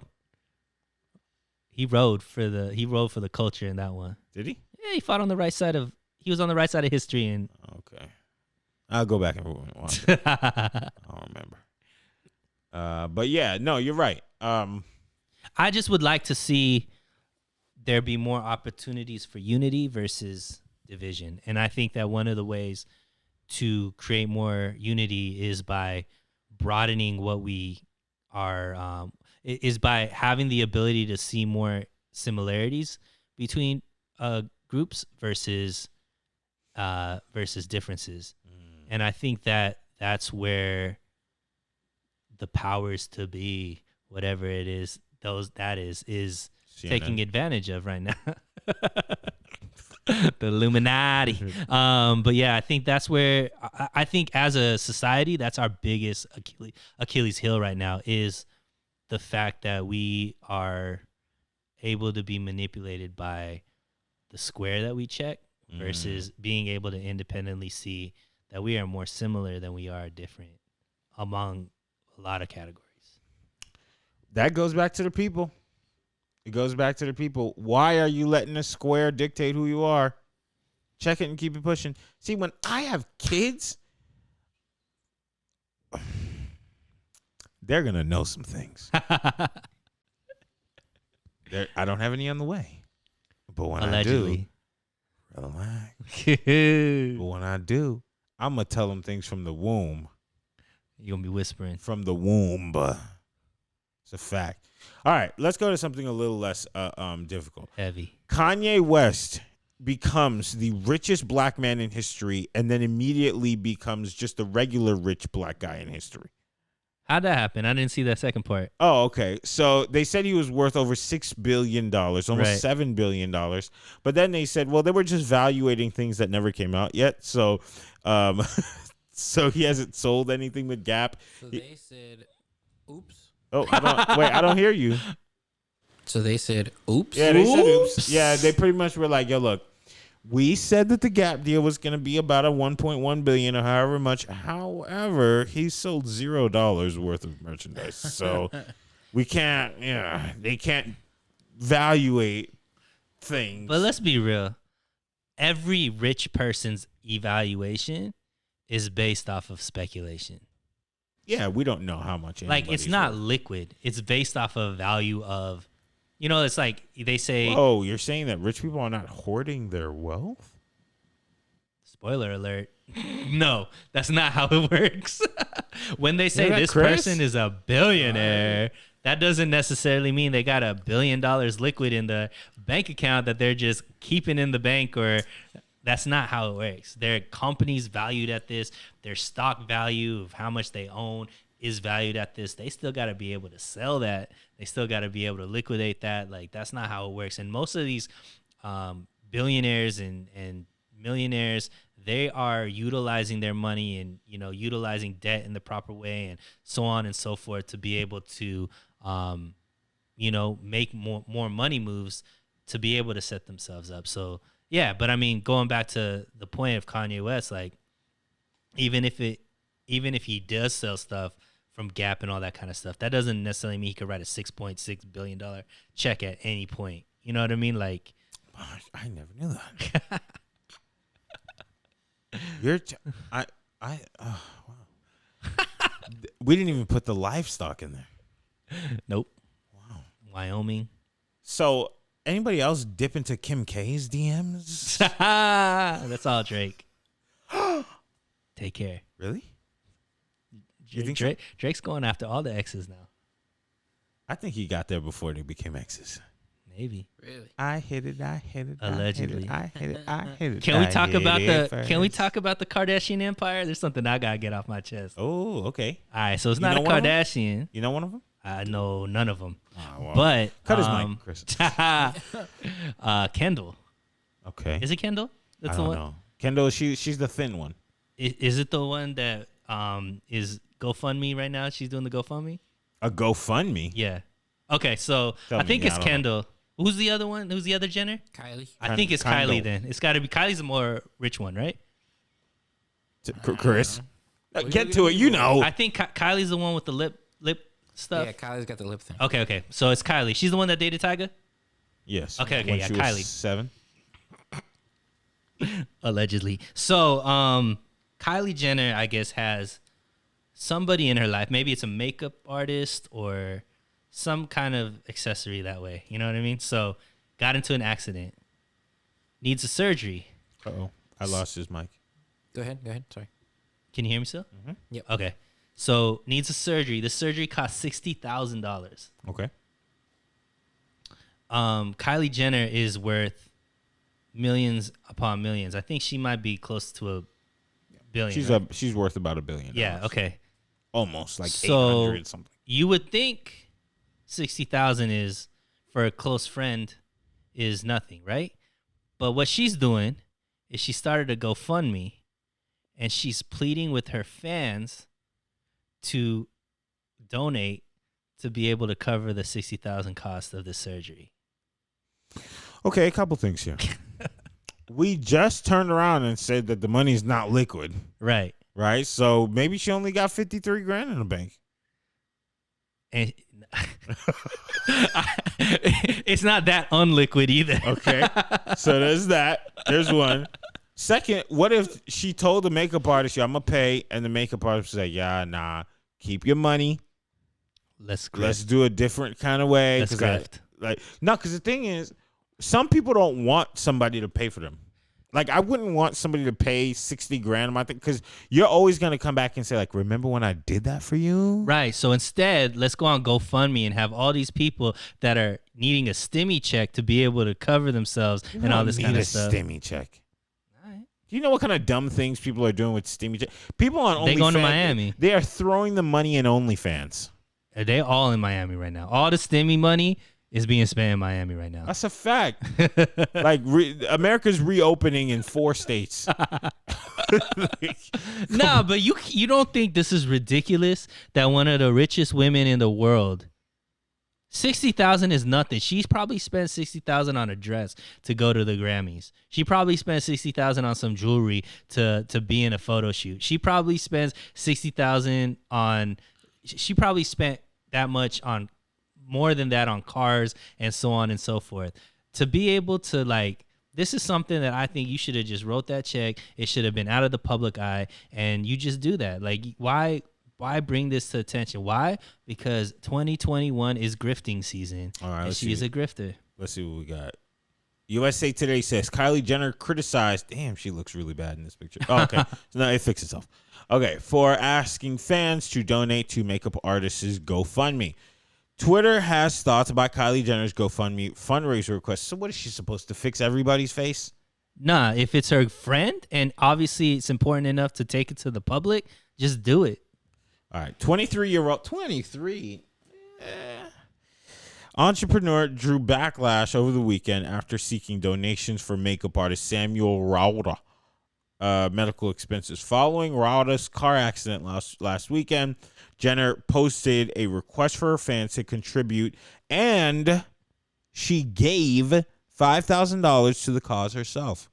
He rode for the culture in that one. Did he? Yeah, he fought on the right side of. He was on the right side of history, and okay, I'll go back and watch it. I don't remember. But yeah, no, you're right. I just would like to see there be more opportunities for unity versus division, and I think that one of the ways to create more unity is by broadening what we are is by having the ability to see more similarities between groups versus differences. And I think that that's where the powers to be, whatever it is, that is CNN. Taking advantage of right now. The Illuminati. But yeah, I think that's where I think as a society, that's our biggest Achilles heel right now, is the fact that we are able to be manipulated by the square that we check versus being able to independently see that we are more similar than we are different among a lot of categories. That goes back to the people. It goes back to the people. Why are you letting a square dictate who you are? Check it and keep it pushing. See, when I have kids, they're going to know some things. I don't have any on the way. But when Allegedly. I do, relax. But when I do, I'm going to tell them things from the womb You're gonna be whispering. from the womb. It's a fact. All right, let's go to something a little less difficult. Heavy. Kanye West becomes the richest black man in history and then immediately becomes just a regular rich black guy in history. How'd that happen? I didn't see that second part. Oh, okay. So they said he was worth over $6 billion, almost Right. $7 billion. But then they said, well, they were just valuating things that never came out yet. So so he hasn't sold anything with Gap. So they said, oops. Oh, I don't hear you. So they said, oops. Yeah, they said oops. Yeah, they pretty much were like, yo, look, we said that the Gap deal was going to be about a 1.1 billion or however much. However, he sold $0 worth of merchandise. So we can't, they can't evaluate things. But let's be real. Every rich person's evaluation is based off of speculation. Yeah, we don't know how much. Like, it's not worth. liquid. It's based off of value of, it's like they say. Oh, you're saying that rich people are not hoarding their wealth? Spoiler alert. No, that's not how it works. When they say Hear that, this Chris? person is a billionaire, that doesn't necessarily mean they got $1 billion liquid in the bank account that they're just keeping in the bank, or that's not how it works. Their companies valued at this, their stock value of how much they own is valued at this. They still got to be able to sell that. They still got to be able to liquidate that. Like, that's not how it works. And most of these billionaires and millionaires, they are utilizing their money and, utilizing debt in the proper way and so on and so forth to be able to, make more money moves to be able to set themselves up. So, yeah, but I mean, going back to the point of Kanye West, like, even if he does sell stuff from Gap and all that kind of stuff, that doesn't necessarily mean he could write a $6.6 billion check at any point. You know what I mean? Like, I never knew that. Wow. We didn't even put the livestock in there. Nope. Wow. Wyoming. So, anybody else dip into Kim K's DMs? That's all Drake. Take care. Really? You think so? Drake's going after all the exes now. I think he got there before they became exes. Maybe. Really? I hit it. Allegedly. I hit it. Can we I talk hit about it Can we first. talk about the Kardashian empire? There's something I gotta get off my chest. Oh, okay. All right, so it's You not know a one of 'em? Kardashian. You know one of them? I know none of them. Oh, wow. But Cut his mic, Chris. Kendall. Okay. Is it Kendall? That's I the don't one. know. Kendall, she's the thin one. Is it the one that is GoFundMe right now? She's doing the GoFundMe. A GoFundMe? Yeah. Okay, so Tell I me. think Yeah, it's I don't know. Kendall. Who's the other one? Who's the other Jenner? Kylie. I think it's Kendall. Kylie. Then it's got to be Kylie's the more rich one, right? Chris, What get you to it. You know. I think Kylie's the one with the lip stuff. Yeah, Kylie's got the lip thing. Okay. So it's Kylie. She's the one that dated Tyga? Yes. Okay, When yeah, she was Kylie. 7. Allegedly. So Kylie Jenner, I guess, has somebody in her life. Maybe it's a makeup artist or some kind of accessory that way. You know what I mean? So got into an accident. Needs a surgery. Uh-oh. I lost his mic. Go ahead. Sorry. Can you hear me still? Mm-hmm. Yep. Okay. So needs a surgery. The surgery costs $60,000. Okay. Kylie Jenner is worth millions upon millions. I think she might be close to a billion. right? She's worth about $1 billion. Yeah. Okay. Almost like So 800 something. you would think 60,000 is for a close friend is nothing, right? But what she's doing is she started a GoFundMe, and she's pleading with her fans to donate to be able to cover the 60,000 cost of the surgery. Okay, a couple things here. We just turned around and said that the money's not liquid, Right. right? So maybe she only got 53 grand in the bank. And it's not that unliquid either. Okay. So there's that. There's one. Second, what if she told the makeup artist, I'm going to pay, and the makeup artist was like, yeah, nah, keep your money. Let's Do a different kind of way. Let's 'Cause grift. No, because the thing is, some people don't want somebody to pay for them. Like, I wouldn't want somebody to pay $60,000 a month because you're always going to come back and say, like, remember when I did that for you? Right. So instead, let's go on GoFundMe and have all these people that are needing a stimmy check to be able to cover themselves You and all don't this need kind a of stuff. stimmy check. All right. Do you know what kind of dumb things people are doing with stimmy check? People on OnlyFans. They going to Miami. They are throwing the money in OnlyFans. They all in Miami right now. All the stimmy money is being spent in Miami right now. That's a fact. Like, America's reopening in 4 states. Nah, but you don't think this is ridiculous that one of the richest women in the world, $60,000 is nothing. She's probably spent $60,000 on a dress to go to the Grammys. She probably spent $60,000 on some jewelry to be in a photo shoot. She probably spends $60,000 on. She probably spent that much on, more than that, on cars and so on and so forth. To be able to, like, this is something that I think you should have just wrote that check. It should have been out of the public eye, and you just do that. Like, why bring this to attention? Why? Because 2021 is grifting season, All right, and she is a grifter. Let's see what we got. USA Today says Kylie Jenner criticized. Damn, she looks really bad in this picture. Oh, okay. So now it fixed itself. Okay, for asking fans to donate to makeup artists' GoFundMe. Twitter has thoughts about Kylie Jenner's GoFundMe fundraiser request. So what is she supposed to fix everybody's face? Nah, if it's her friend and obviously it's important enough to take it to the public, just do it. All right, 23-year-old, 23. Entrepreneur drew backlash over the weekend after seeking donations for makeup artist Samuel Rauda medical expenses. Following Rauda's car accident last weekend, Jenner posted a request for her fans to contribute, and she gave $5,000 to the cause herself.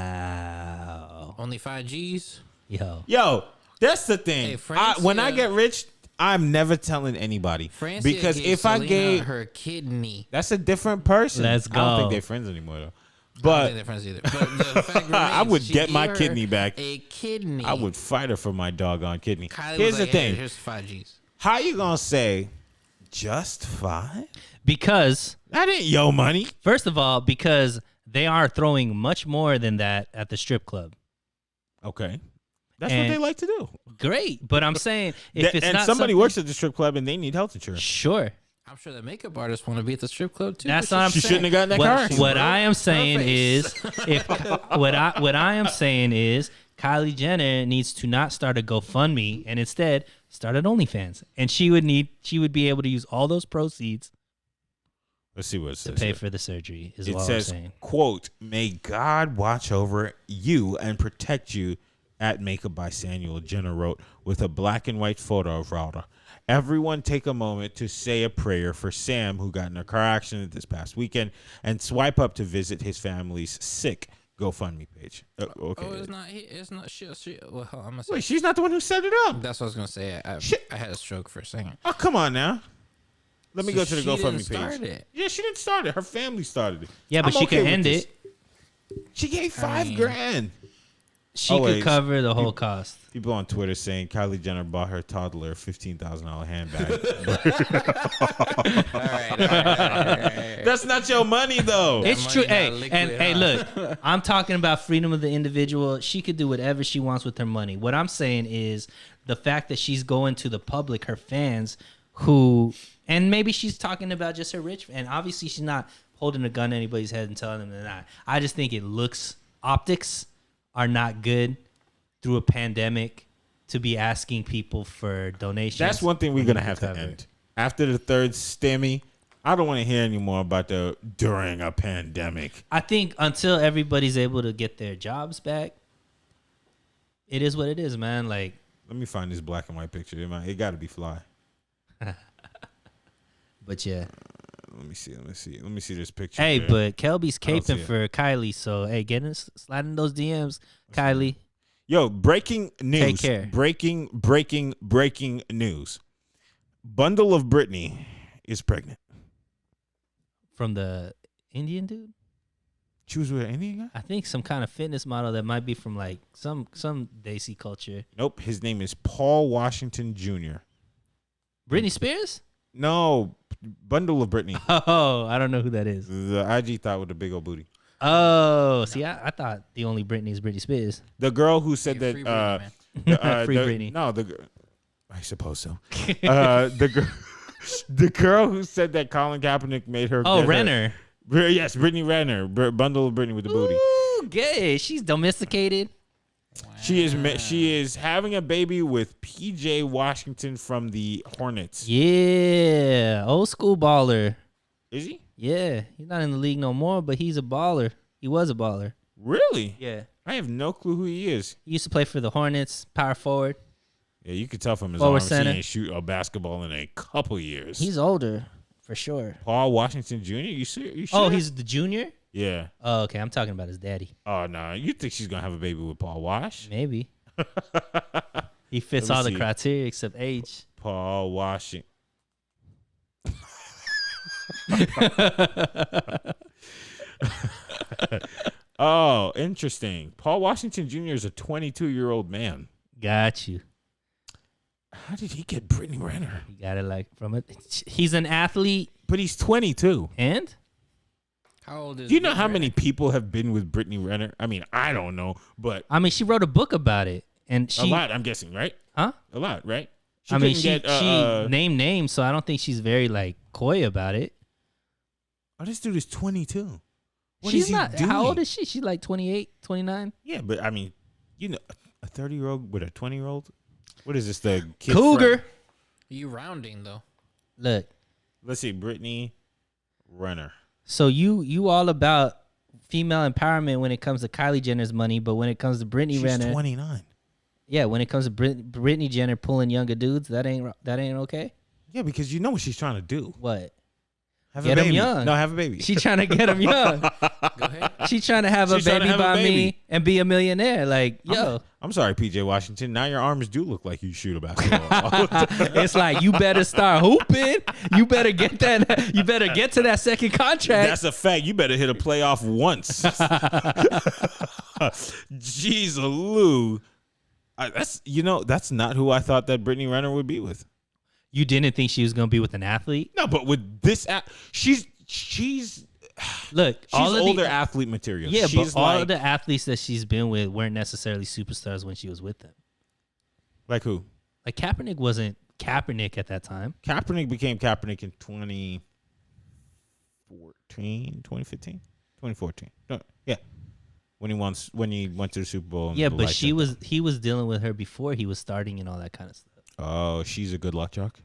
Wow. Only 5 G's. Yo, that's the thing. Hey, when I get rich, I'm never telling anybody. Francia because gave if I Selena gave her kidney, that's a different person. Let's I don't think go. they're friends anymore though. I don't But think they're friends either. But the fact remains, I would she get my gave kidney her back. A kidney. I would fight her for my doggone kidney. Kylie Here's was the like, thing. Hey, here's 5 G's. How you gonna say just 5? Because That ain't your money. first of all, because they are throwing much more than that at the strip club. Okay. That's And- what they like to do. Great, but I'm saying if it's and not somebody something- works at the strip club and they need health insurance. sure. I'm sure the makeup artists want to be at the strip club too. That's but what I'm She saying. shouldn't have gotten that car accident. What I am saying Her is, face. if what I am saying is, Kylie Jenner needs to not start a GoFundMe and instead start an OnlyFans, and she would be able to use all those proceeds Let's see what it to says. pay here. for the surgery. Is It what I'm says, saying. quote, may God watch over you and protect you at Makeup by Samuel, Jenner wrote with a black and white photo of Rauda. Everyone take a moment to say a prayer for Sam, who got in a car accident this past weekend, and swipe up to visit his family's sick GoFundMe page. Okay. Oh, it's not. She, well, I'm gonna say. Wait, she's not the one who set it up. That's what I was gonna say. Shit. I had a stroke for a second. Oh, come on now. Let me So go to the she GoFundMe didn't page. start it. Yeah, she didn't start it. Her family started it. Yeah, but I'm she okay could with end this. it. She gave I mean- $5,000. She Oh, could wait. cover the whole cost. People on Twitter saying Kylie Jenner bought her toddler a $15,000 handbag. All right. That's not your money, though. It's money true. not Hey, liquid, and hey, huh? look, I'm talking about freedom of the individual. She could do whatever she wants with her money. What I'm saying is the fact that she's going to the public, her fans, who, and maybe she's talking about just her rich, and obviously she's not holding a gun to anybody's head and telling them they're not. I just think it looks, optics are not good through a pandemic to be asking people for donations. That's one thing we're going to have to cover. end. After the third stimmy, I don't want to hear anymore about the during a pandemic. I think until everybody's able to get their jobs back, it is what it is, man. Like, Let me find this black and white picture. It got to be fly. but yeah. Let me see this picture. Hey, here. but Kelby's I don't see caping it. for Kylie, so hey, slide in those DMs, Kylie. Yo, breaking news. Take care. Breaking news. Bundle of Britney is pregnant. From the Indian dude, She was with an Indian guy? I think some kind of fitness model that might be from like some Desi culture. Nope. His name is Paul Washington Jr. Britney Spears? No, Bundle of Britney. Oh, I don't know who that is. The IG thought with the big old booty. Oh, see, I thought the only Britney is Britney Spears. The girl who said that. Free Britney, man. Free Britney. No, I suppose so. The girl who said that Colin Kaepernick made her. Oh, Renner. Yes, Brittany Renner. Bundle of Brittany with the booty. Ooh, gay. She's domesticated. Wow. She is having a baby with PJ Washington from the Hornets. Yeah, old school baller. Is he? Yeah, he's not in the league no more, but he's a baller. He was a baller. Really? Yeah. I have no clue who he is. He used to play for the Hornets, power forward. Yeah, you could tell from his Forward arms center. he ain't shoot a basketball in a couple years. He's older, for sure. Paul Washington Jr. You sure? Oh, he's the junior? Yeah. Oh, okay. I'm talking about his daddy. Oh no, you think she's gonna have a baby with Paul Wash? Maybe. He fits Let me all the see. criteria except age. Paul Washington. Oh, interesting. Paul Washington Jr. is a 22-year-old man. Got you. How did he get Brittany Renner? You got it like from it. He's an athlete But he's 22. and How old is? Do you know Britney how Renner? many people have been with Brittany Renner? I mean, I don't know, but I mean she wrote a book about it. And she a lot, I'm guessing, right? Huh? A lot, right? I mean couldn't she named names, so I don't think she's very like coy about it. Oh, this dude is 22. What She's is he not doing? how old is she? She's like 28, 29. Yeah, but I mean, you know, a 30-year-old with a 20-year-old? What is this, the kid Cougar. from- You rounding though? Look. Let's see, Brittany Renner. So you all about female empowerment when it comes to Kylie Jenner's money, but when it comes to Brittany She's Renner, 29. yeah, when it comes to Brittany Jenner pulling younger dudes, that ain't okay. Yeah, because you know what she's trying to do. What? Have Get a 'em baby. young. No, have a baby. She trying to get him young. Go ahead. She trying to have She's a trying to baby have a by baby. me and be a millionaire. Like, yo, I'm sorry, PJ Washington. Now your arms do look like you shoot a basketball. it's like you better start hooping. You better get that. You better get to that second contract. That's a fact. You better hit a playoff once. Jeez, Lou. That's not who I thought that Brittany Renner would be with. You didn't think she was gonna be with an athlete? No, but with this, she's Look, all of older the athlete material. yeah, she's but all like, of the athletes that she's been with weren't necessarily superstars when she was with them. like who? Like Kaepernick wasn't Kaepernick at that time. Kaepernick became Kaepernick in 2015, 2014. No, yeah, when he went to the Super Bowl. And Yeah, the but lights he went was dealing with her before he was starting and all that kind of stuff. down. Oh, she's a good luck chuck.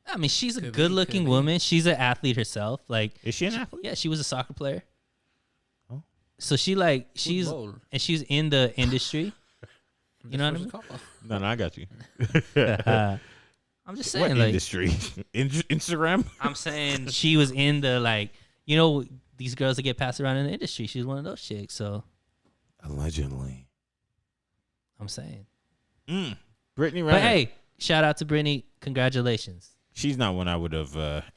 I mean, she's a Could be, good-looking could be. woman. She's an athlete herself. Like, Is she an athlete? yeah, she was a soccer player. Oh. So she's Football. and she's in the industry. You know what I mean? No, I got you. I'm just What saying, like, industry? Instagram? I'm saying she was in the like, you know, these girls that get passed around in the industry. She's one of those chicks. So Allegedly. I'm saying, Brittany Renner. but hey, shout out to Brittany. Congratulations. She's not one I would have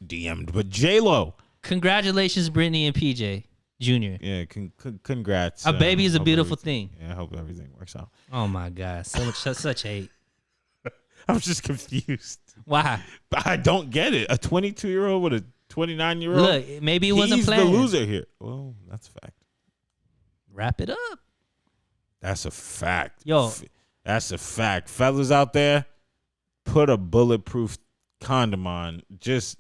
DM'd, but J-Lo. Congratulations, Brittany and PJ Jr. Yeah, congrats. A baby is a Hope beautiful everything- thing. Yeah, I hope everything works out. Oh my God, such hate. I'm just confused. Why? I don't get it. A 22-year-old with a 29-year-old. Look, maybe it wasn't He's planned. the loser here. Well, that's a fact. Wrap it up. That's a fact. Yo. That's a fact. Fellas out there, put a bulletproof condom on. Just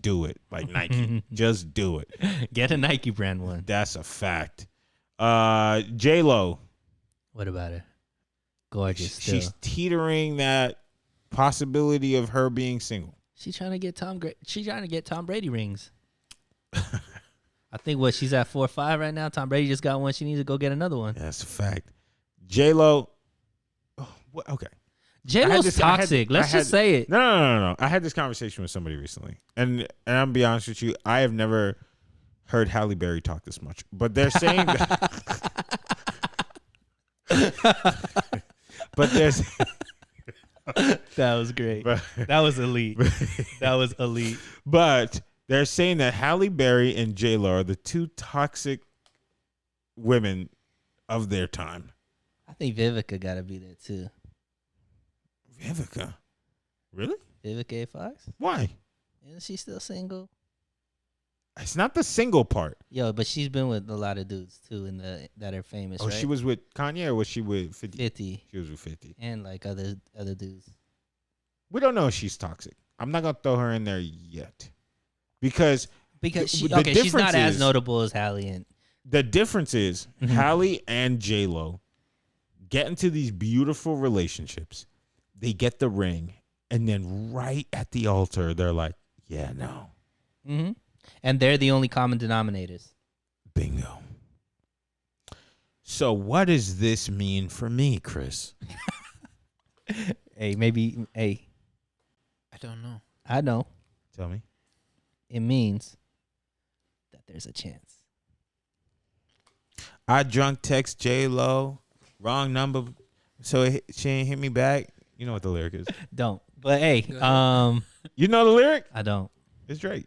do it. Like Nike. Just do it. Get a Nike brand one. That's a fact. J-Lo. What about her? Gorgeous. Still. She's teetering that possibility of her being single. She's trying to get Tom Brady rings. I think she's at 4 or 5 right now. Tom Brady just got one. She needs to go get another one. Yeah, that's a fact. J-Lo. Oh, okay. J-Lo's toxic. Let's just say it. No. I had this conversation with somebody recently, and I'm gonna be honest with you. I have never heard Halle Berry talk this much, but they're saying but there's That was great. but, That was elite. That was elite. but they're saying that Halle Berry and J-Lo are the two toxic women of their time. I think Vivica got to be there too. Vivica, really? Vivica A. Fox? Why? Isn't she still single? It's not the single part. Yo, but she's been with a lot of dudes too that are famous, Oh, right? she was with Kanye or was she with 50? 50 She was with 50. and like other dudes. We don't know if she's toxic. I'm not gonna throw her in there yet because Because the she's not difference as is- notable as Halle and the difference is Mhm. Halle and J-Lo get into these beautiful relationships. They get the ring, and then right at the altar, they're like, "Yeah, no, mm-hmm. And they're the only common denominators. bingo." So, what does this mean for me, Chris? Hey, maybe I don't know. I know. Tell me. It means that there's a chance. I drunk text J-Lo, wrong number, so she ain't hit me back. You know what the lyric is. Don't. But hey, Go ahead. You know the lyric? I don't. It's Drake.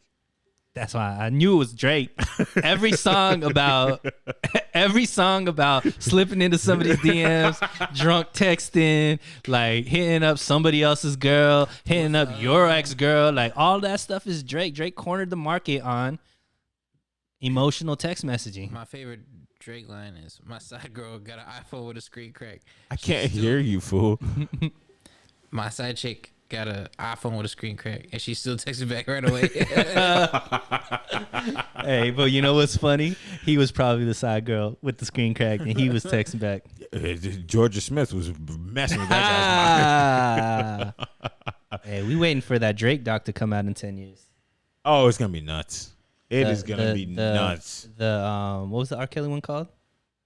That's why I knew it was Drake. Every song about slipping into somebody's DMs, drunk texting, like hitting up somebody else's girl, hitting up your ex girl, like all that stuff is Drake. Drake cornered the market on emotional text messaging. My favorite Drake line is, "My side girl got an iPhone with a screen crack." I can't hear you, fool. My side chick got an iPhone with a screen crack, and she still texted back right away. Hey, but you know what's funny? He was probably the side girl with the screen crack, and he was texting back. Georgia Smith was messing with that guy's mind. Hey, we waiting for that Drake doc to come out in 10 years. Oh, it's gonna be nuts. It is gonna be nuts. What was the R. Kelly one called?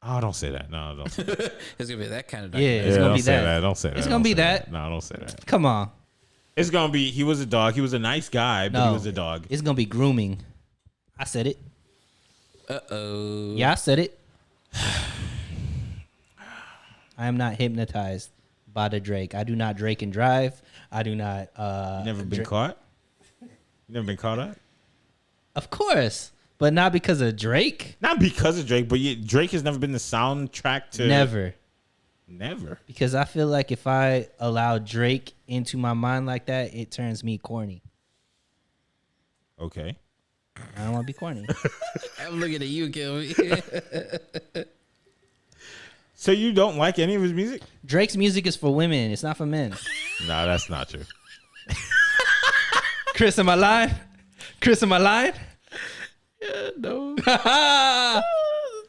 Oh, don't say that. No, don't say that. It's gonna be that kind of Yeah, documentary. it's gonna don't be say that. Don't say that. It's Don't gonna be say that. No, don't say that. Come on. It's gonna be. He was a dog. He was a nice guy, but No. he was a dog. It's gonna be grooming. I said it. Uh-oh. Yeah, I said it. I am not hypnotized by the Drake. I do not Drake and drive. I do not. You never been caught. You never been caught up. Of course, but not because of Drake. Not because of Drake, but Drake has never been the soundtrack to. Never. Never. Because I feel like if I allow Drake into my mind like that, it turns me corny. Okay. I don't want to be corny. I'm looking at you, Kelby. So you don't like any of his music? Drake's music is for women. It's not for men. No, that's not true. Chris, am I lying? Chris, am I lying? No.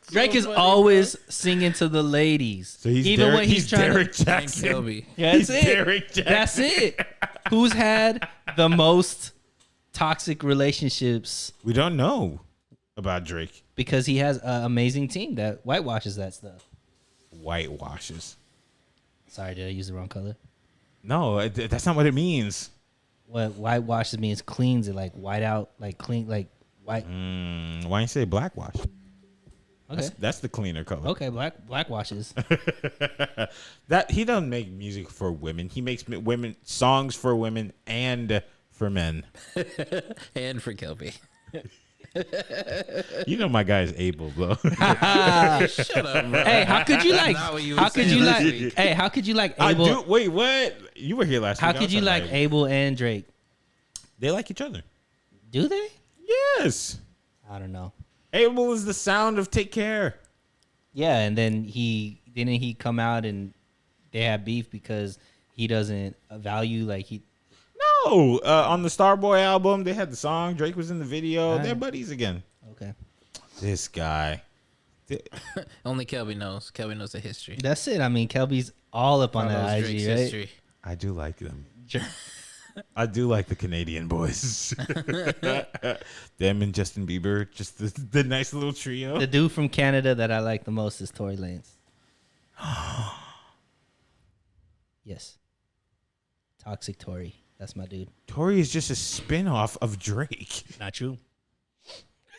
Drake is always singing to the ladies. So he's even Derek, when he's trying Derek to. Jackson. Kelby. Yeah, that's He's it. Derek Jackson. That's it. Who's had the most toxic relationships? We don't know about Drake. Because he has an amazing team that whitewashes that stuff. Whitewashes. Sorry, did I use the wrong color? No, that's not what it means. What whitewashes means cleans it, like white out, like clean, like white. Why you say blackwash? Okay. That's the cleaner color. Okay, black washes. That he doesn't make music for women. He makes women songs for women and for men. And for Kelby. You know my guy's able, bro. Shut up, bro. Hey, how could you like? Not what you How were could saying you last like? week. Hey, how could you like I Abel? do. Wait, what? You were here last How week. I could was you talking like about Abel and Drake? They like each other. Do they? Yes. I don't know. Abel is the sound of Take Care. Yeah, and then didn't he come out and they had beef because he doesn't value like he. No, on the Starboy album, they had the song. Drake was in the video. Alright. They're buddies again. Okay, This guy. Only Kelby knows. Kelby knows the history. that's it. I mean, Kelby's all up on Follows that IG, Drake's right? history. I do like them. I do like the Canadian boys. Them and Justin Bieber, just the nice little trio. The dude from Canada that I like the most is Tory Lanez. Yes, Toxic Tory. That's my dude. Tory is just a spin-off of Drake. Not true.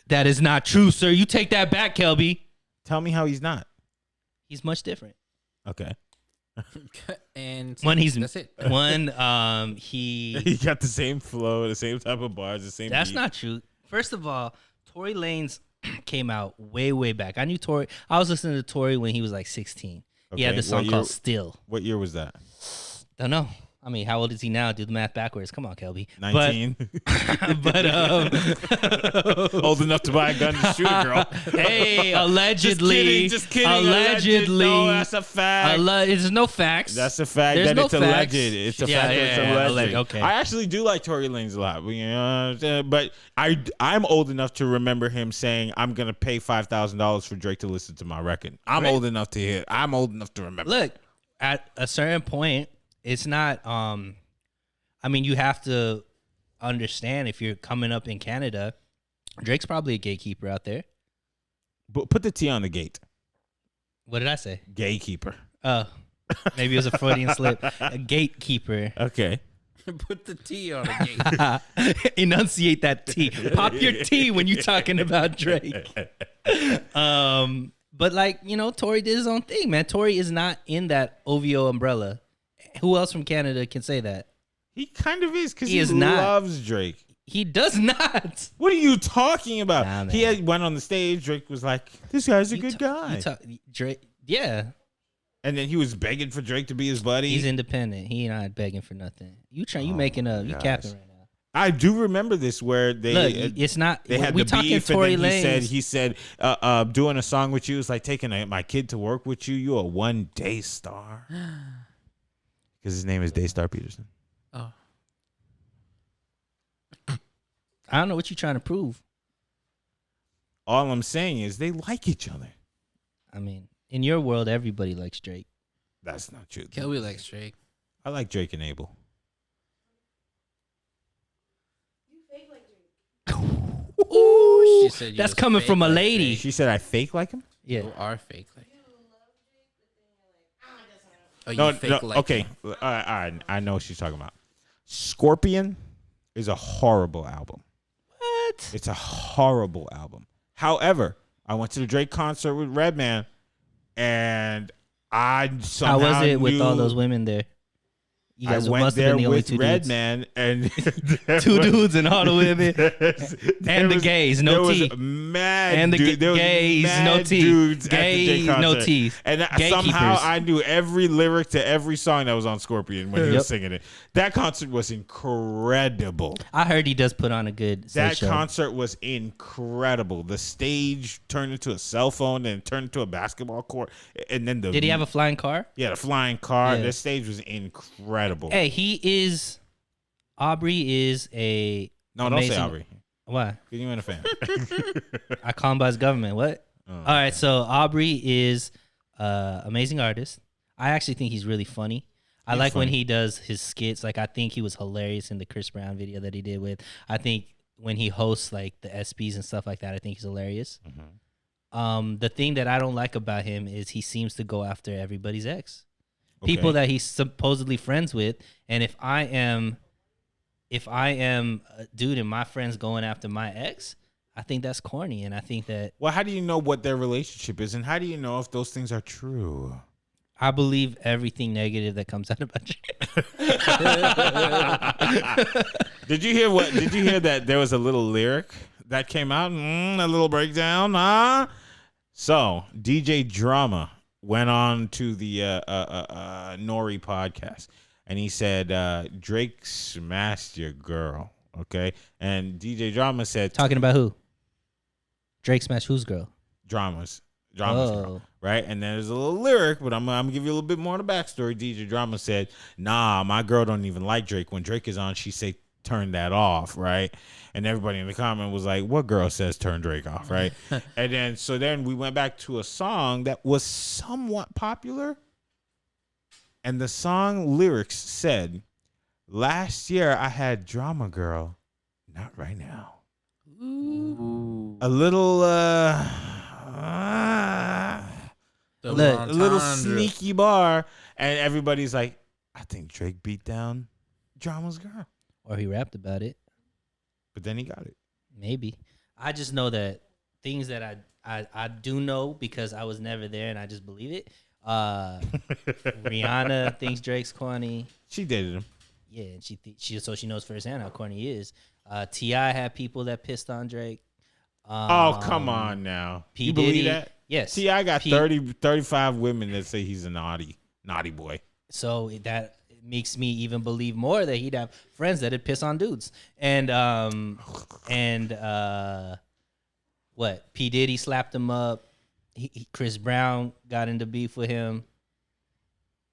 That is not true, sir. You take that back, Kelby. Tell me how he's not. He's much different. Okay. And One, that's it. One, he. He got the same flow, the same type of bars, the same That's beat. not true. First of all, Tory Lanez came out way back. I knew Tory. I was listening to Tory when he was like 16. He had Okay, this song what called year- "Still." What year was that? Don't know. I mean, how old is he now? Do the math backwards. Come on, Kelby. 19. But Old enough to buy a gun to shoot a girl. hey, allegedly. Just kidding. Allegedly. No, that's a fact. There's no facts. That's a fact. There's that no it's facts. alleged. It's a Yeah, fact that yeah, it's yeah, alleged. okay. I actually do like Tory Lanez a lot. But I'm old enough to remember him saying, I'm going to pay $5,000 for Drake to listen to my record. I'm old enough to hear. I'm old enough to remember. Look, at a certain point, it's not, I mean, you have to understand if you're coming up in Canada, Drake's probably a gatekeeper out there. But put the T on the gate. What did I say? Gatekeeper. Oh, maybe it was a Freudian slip. A gatekeeper. Okay. Put the T on the gate. Enunciate that T. Pop your T when you're talking about Drake. But like, you know, Tory did his own thing, man. Tory is not in that OVO umbrella. Who else from Canada can say that? He kind of is because he is not. loves Drake. He does not. What are you talking about? Nah, He went on the stage. Drake was like, this guy's a good guy. Drake, yeah. And then he was begging for Drake to be his buddy. He's independent. He not begging for nothing. You making up. You capping right now. I do remember this where they Look, it's not. they had we the talking beef, Tory and then Lanez. he said, doing a song with you is like taking my kid to work with you. You're a one-day star. Because his name is Daystar Peterson. Oh. I don't know what you're trying to prove. All I'm saying is they like each other. I mean, in your world, everybody likes Drake. That's not true. Kelby likes Drake. I like Drake and Abel. Ooh, she said you That's was coming fake from a like lady. Drake. She said I fake like him? Yeah. You are fake like him. Oh, you No, fake like okay. him. All right. I know what she's talking about. Scorpion is a horrible album. What? It's a horrible album. However, I went to the Drake concert with Redman, and I somehow How was it with knew- all those women there? You guys I went must have there been the only with two dudes. Redman, and Two dudes and all the women. And the gays, no there was tea. mad And the dude- there was gays, mad no tea. dudes at the Gay, Drake no concert. teeth. And Gatekeepers. somehow I knew every lyric to every song that was on Scorpion when he Yep. was singing it. That concert was incredible. I heard he does put on a good That show. concert was incredible. The stage turned into a cell phone, and turned into a basketball court, and then Did he have a flying car? the flying car? Yeah. The stage was incredible. Hey, Aubrey is a No, don't say amazing- Aubrey. Why? You ain't a fan. I call him by his government. What? Oh, All right, so Aubrey is amazing artist. I actually think he's really funny. I He's like when funny. he does his skits. Like I think he was hilarious in the Chris Brown video that he did with. I think when he hosts like the SPs and stuff like that, I think he's hilarious. Mm-hmm. The thing that I don't like about him is he seems to go after everybody's ex. People that he's supposedly friends with, and if I am a dude and my friend's going after my ex, I think that's corny, and I think that Well, how do you know what their relationship is, and how do you know if those things are true? I believe everything negative that comes out about you. Did you hear that there was a little lyric that came out? A little breakdown, huh? So DJ Drama went on to the Nori podcast, and he said Drake smashed your girl. Okay, and DJ Drama said Talking about who? Drake smashed whose girl? Drama's Oh. girl, right? And there's a little lyric, but I'm gonna give you a little bit more of the backstory. DJ Drama said, "Nah, my girl don't even like Drake. When Drake is on, she say turn that off, right?" And everybody in the comment was like, "What girl says turn Drake off, right?" And then we went back to a song that was somewhat popular, and the song lyrics said, "Last year I had drama, girl, not right now." Ooh. A little Look, a little sneaky bar, and everybody's like, I think Drake beat down Drama's girl, Or he rapped about it. but then he got it. Maybe. I just know that things that I do know because I was never there and I just believe it. Rihanna thinks Drake's corny. She dated him. Yeah, and she knows firsthand how corny he is. T.I. had people that pissed on Drake. Oh, come on now. P. You Diddy, believe that? Yes. T.I. got P- 35 women that say he's a naughty boy. So makes me even believe more that he'd have friends that'd piss on dudes. And what? P. Diddy slapped him up. Chris Brown got into beef with him.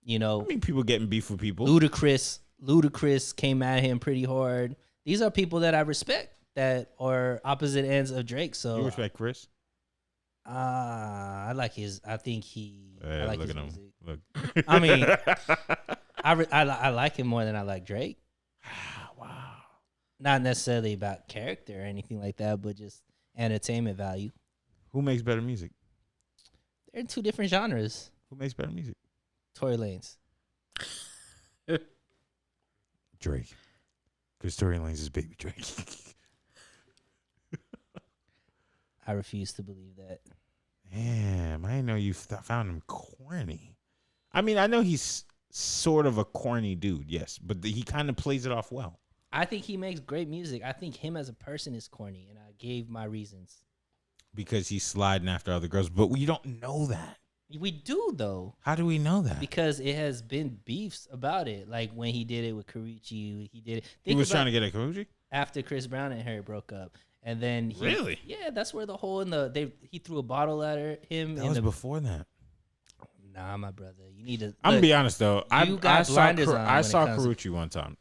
You know, I mean, people getting beef with people. Ludacris came at him pretty hard. These are people that I respect that are opposite ends of Drake. So You respect Chris? I like his. I think he. I like look his at him. music. Look. I mean, I like him more than I like Drake. Wow. Not necessarily about character or anything like that, but just entertainment value. Who makes better music? They're in two different genres. Who makes better music? Tory Lanez. Drake. Because Tory Lanez is baby Drake. I refuse to believe that. Damn, I didn't know you found him corny. I mean, I know he's sort of a corny dude, yes, but he kind of plays it off well. I think he makes great music. I think him as a person is corny, and I gave my reasons. Because he's sliding after other girls, but we don't know that. We do, though. How do we know that? Because it has been beefs about it. Like when he did it with Karuchi, he did it. He was trying to get at Karuchi? After Chris Brown and her broke up. And then Really? Yeah, that's where the hole in he threw a bottle at him. That was before that. Nah, my brother. You need to. I'm gonna be honest though. I saw Karuchi Karuchi one time.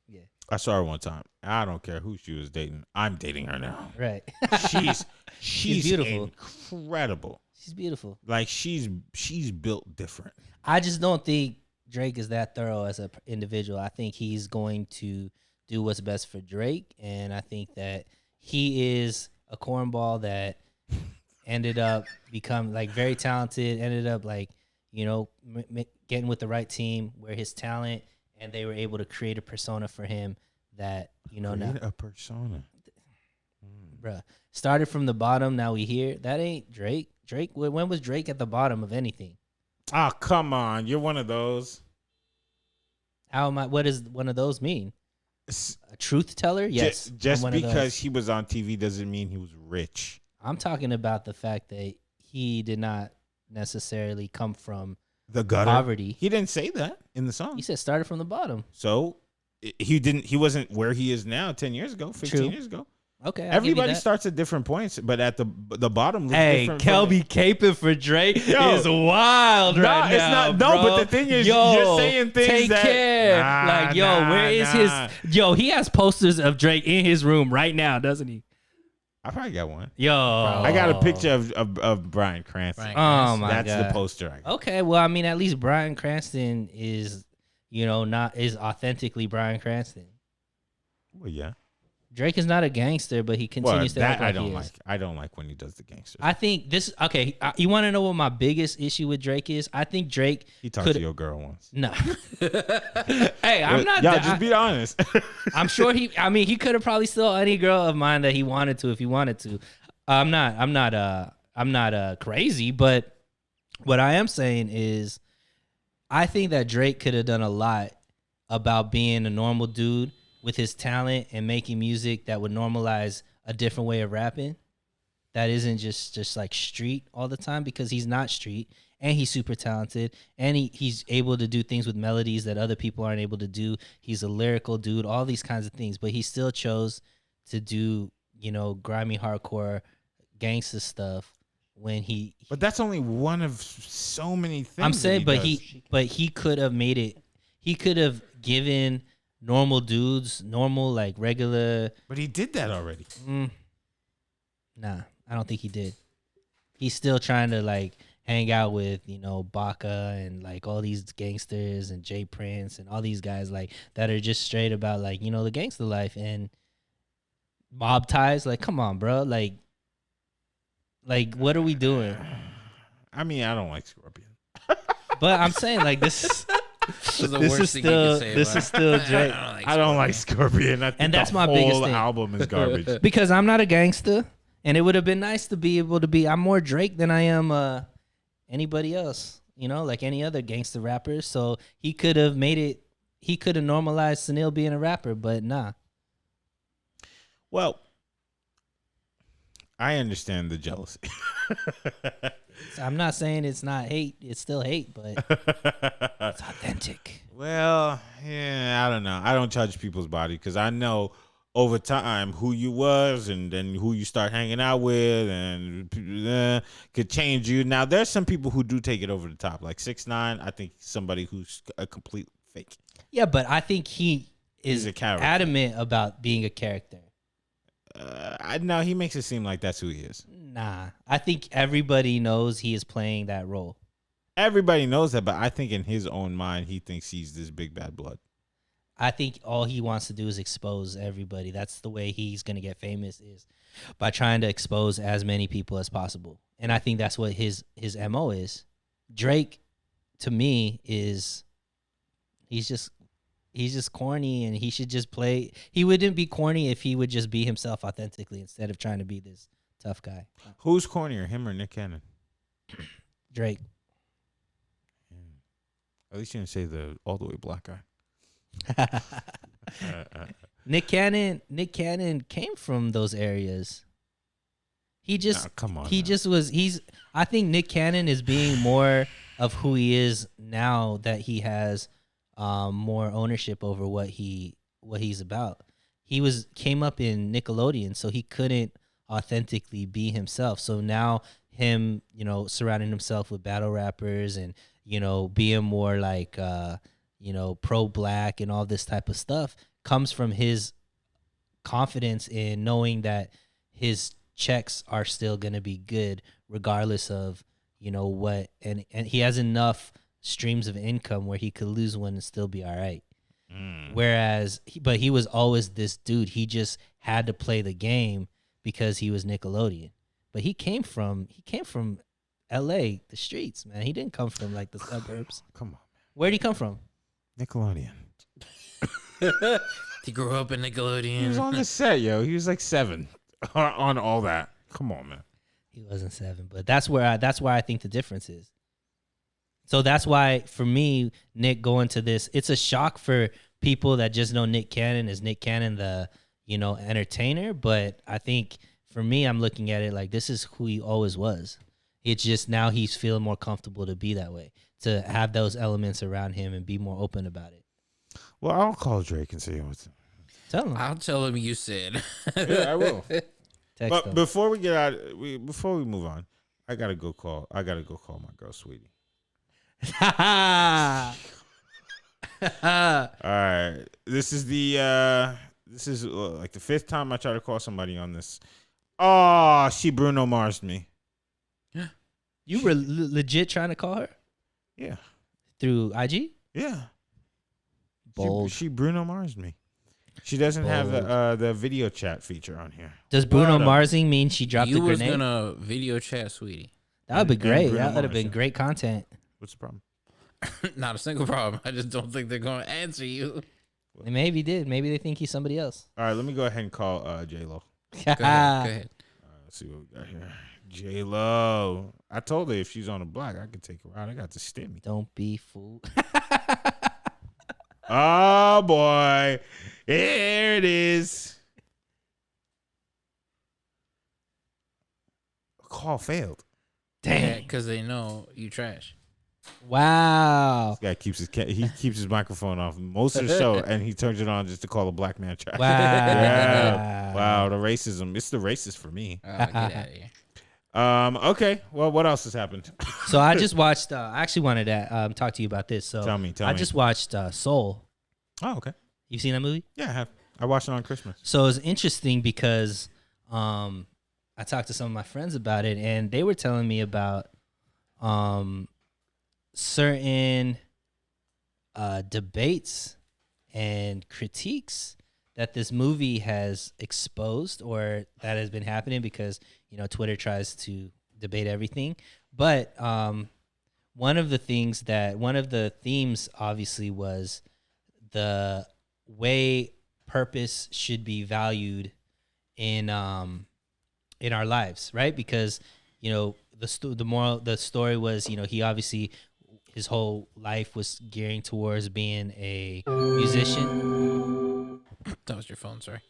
Yeah. I saw her one time. I don't care who she was dating. I'm dating her now. Right. She's beautiful. Incredible. She's beautiful. Like she's built different. I just don't think Drake is that thorough as an individual. I think he's going to do what's best for Drake, and I think that he is a cornball that ended up become like very talented. Ended up like getting with the right team where his talent and they were able to create a persona for him that now a persona. Bruh, started from the bottom. Now we here. That ain't Drake. Drake. When was Drake at the bottom of anything? Oh, come on. You're one of those. How am I? What does one of those mean? A truth teller? Yes. Just because he was on TV doesn't mean he was rich. I'm talking about the fact that he did not necessarily come from the gutter. Poverty. He didn't say that in the song. He said started from the bottom. So he wasn't where he is now 10 years ago, 15 years ago. Okay. Everybody starts at different points, but at the bottom looks different. Kelby caping for Drake is wild right now. But the thing is, you're saying things take care. Where is his? He has posters of Drake in his room right now, doesn't he? I probably got one. I got a picture of Bryan Cranston. Oh my God, that's the poster I got. Okay, well, I mean, at least Bryan Cranston is, is authentically Bryan Cranston. Well, yeah. Drake is not a gangster, but he continues to act like he is. I don't like when he does the gangster. I think this. Okay, you want to know what my biggest issue with Drake is? I think Drake. He talked to your girl once. No. Hey, I'm not. Y'all just be honest. I'm sure he. I mean, he could have probably stole any girl of mine that he wanted to if he wanted to. I'm not crazy, but what I am saying is, I think that Drake could have done a lot about being a normal dude with his talent and making music that would normalize a different way of rapping that isn't just like street all the time, because he's not street and he's super talented and he's able to do things with melodies that other people aren't able to do. He's a lyrical dude, all these kinds of things, but he still chose to do, grimy hardcore gangsta stuff when But that's only one of so many things. I'm saying, but he could have made it. He could have given normal dudes, normal, like regular. But he did that already. Nah, I don't think he did. He's still trying to like hang out with, Baca and like all these gangsters and Jay Prince and all these guys like that are just straight about like, the gangster life and mob ties. Like, come on, bro. Like what are we doing? I mean, I don't like Scorpion. But I'm saying like this This is still Drake. I don't like Scorpion. And that's my biggest thing. The album is garbage. Because I'm not a gangster, and it would have been nice to be able to be. I'm more Drake than I am anybody else. Like any other gangster rapper. So he could have made it. He could have normalized Suneil being a rapper, but nah. Well, I understand the jealousy. I'm not saying it's not hate. It's still hate, but it's authentic. Well, yeah, I don't know. I don't judge people's body because I know over time who you was and then who you start hanging out with and could change you. Now, there's some people who do take it over the top. Like 6ix9ine, I think somebody who's a complete fake. Yeah, but I think he is He's a character. adamant about being a character. I know he makes it seem like that's who he is. Nah, I think everybody knows he is playing that role. Everybody knows that, but I think in his own mind, he thinks he's this big bad blood. I think all he wants to do is expose everybody. That's the way he's going to get famous, is by trying to expose as many people as possible. And I think that's what his MO is. Drake, to me, is he's just corny, and he should just play. He wouldn't be corny if he would just be himself authentically instead of trying to be this tough guy. Who's cornier, him or Nick Cannon? Drake. At least you didn't say the all the way black guy. Nick Cannon came from those areas. He just come on. He just was. I think Nick Cannon is being more of who he is now that he has more ownership over what he's about. He came up in Nickelodeon, so he couldn't authentically be himself. So now him, surrounding himself with battle rappers and being more like pro-black and all this type of stuff comes from his confidence in knowing that his checks are still going to be good regardless of what, and he has enough streams of income where he could lose one and still be all right. Whereas but he was always this dude, he just had to play the game because he was Nickelodeon. But he came from LA, the streets, man. He didn't come from like the suburbs. Come on, man. Where'd he come from? Nickelodeon. He grew up in Nickelodeon. He was on the set, yo. He was like 7 on all that. Come on, man. He wasn't 7, but that's where I think the difference is. So that's why, for me, Nick going to this, it's a shock for people that just know Nick Cannon as Nick Cannon, the entertainer. But I think for me, I'm looking at it like this is who he always was. It's just now he's feeling more comfortable to be that way, to have those elements around him and be more open about it. Well, I'll call Drake and see what's. Tell him. I'll tell him you said. Yeah, I will. Text But him. before we move on, I gotta go call my girl, sweetie. All right, this is like the 5th time I try to call somebody on this. Oh, she Bruno Mars'd me. You were legit trying to call her Yeah, through IG? yeah. Bold. She Bruno Mars'd me. She doesn't have the video chat feature on here. Does Bruno What up? Marsing mean she dropped a You was grenade? gonna video chat, sweetie. That would be And great. Bruno That would have Mars, been yeah. great content. What's the problem? Not a single problem. I just don't think they're gonna answer you. They maybe did. Maybe they think he's somebody else. All right, let me go ahead and call J-Lo. Go ahead. Let's see what we got here. J-Lo. I told her if she's on the block, I could take her out. I got to stimmy. Don't be fooled. Oh, boy. Here it is. Call failed. Dang. Because they know you trash. Wow. This guy keeps his microphone off most of the show, and he turns it on just to call a black man trash. Wow. Yeah. Wow, the racism. It's the racist for me. Get out of here. Okay. Well, what else has happened? So I just watched. I actually wanted to talk to you about this. So Tell me. I just watched Soul. Oh, okay. You seen that movie? Yeah, I have. I watched it on Christmas. So it's interesting because I talked to some of my friends about it, and they were telling me about certain debates and critiques that this movie has exposed or that has been happening because, Twitter tries to debate everything. But one of the themes obviously was the way purpose should be valued in our lives, right? Because the story was, he obviously his whole life was gearing towards being a musician. That was your phone, sorry.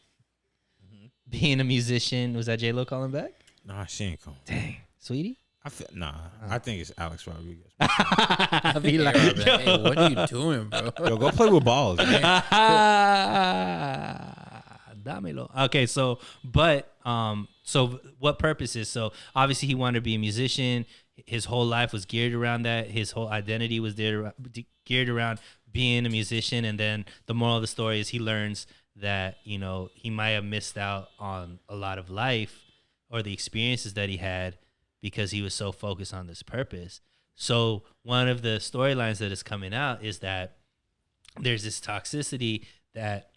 Being a musician. Was that J-Lo calling back? Nah, she ain't cool. Dang, sweetie. I think it's Alex Rodriguez. I'll be like, Hey, what are you doing, bro? Yo, go play with balls, man. Dámelo. Okay, so what purpose is so obviously he wanted to be a musician. His whole life was geared around that. His whole identity was geared around being a musician. And then the moral of the story is he learns that, you know, he might have missed out on a lot of life or the experiences that he had because he was so focused on this purpose. So one of the storylines that is coming out is that there's this toxicity that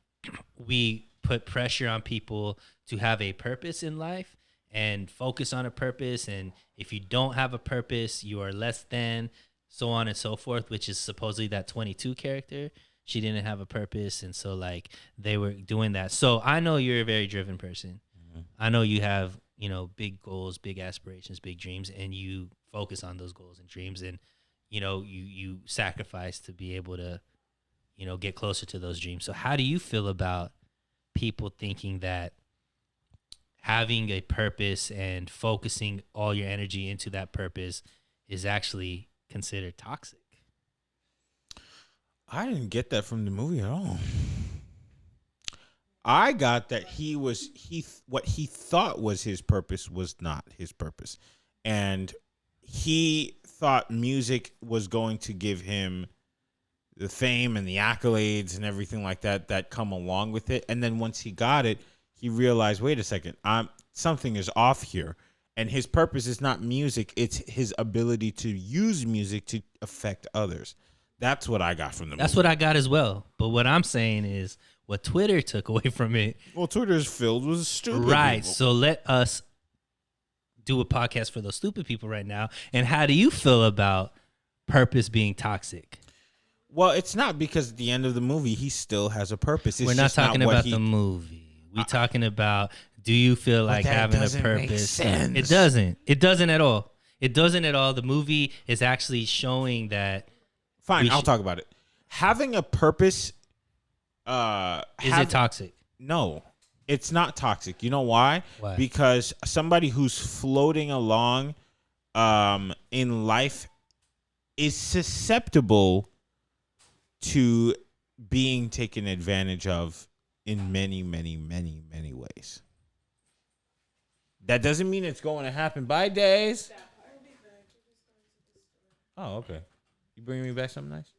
we put pressure on people to have a purpose in life and focus on a purpose. And if you don't have a purpose, you are less than, so on and so forth, which is supposedly that 22 character. She didn't have a purpose. And so like they were doing that. So I know you're a very driven person. Mm-hmm. I know you have, you know, big goals, big aspirations, big dreams, and you focus on those goals and dreams. And, you know, you sacrifice to be able to, you know, get closer to those dreams. So how do you feel about people thinking that having a purpose and focusing all your energy into that purpose is actually considered toxic? I didn't get that from the movie at all. I got that what he thought was his purpose was not his purpose. And he thought music was going to give him the fame and the accolades and everything like that come along with it. And then once he got it, he realized, wait a second, something is off here. And his purpose is not music. It's his ability to use music to affect others. That's what I got from the movie. That's what I got as well. But what I'm saying is what Twitter took away from it. Well, Twitter is filled with stupid right. people. So let us do a podcast for those stupid people right now. And how do you feel about purpose being toxic? Well, it's not, because at the end of the movie, he still has a purpose. It's We're not talking about the movie. We're talking about, do you feel like having a purpose? It doesn't. It doesn't at all. It doesn't at all. The movie is actually showing that. Fine, I'll talk about it. Having a purpose. Is it toxic? No, it's not toxic. You know why? Why? Because somebody who's floating along in life is susceptible to being taken advantage of in many, many, many, many ways. That doesn't mean it's going to happen. Bye, Days. Oh, okay. You bringing me back something nice?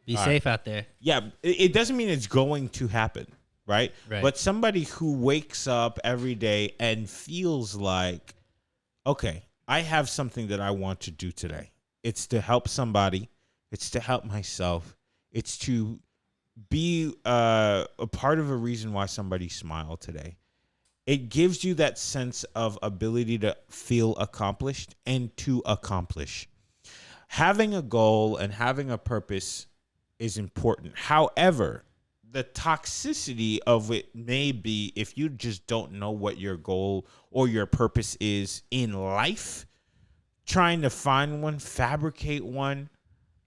Be safe out there. Yeah, it doesn't mean it's going to happen, right? Right. But somebody who wakes up every day and feels like, okay, I have something that I want to do today. It's to help somebody. It's to help myself. It's to be a part of a reason why somebody smiled today. It gives you that sense of ability to feel accomplished and to accomplish. Having a goal and having a purpose is important. However, the toxicity of it may be if you just don't know what your goal or your purpose is in life, trying to find one, fabricate one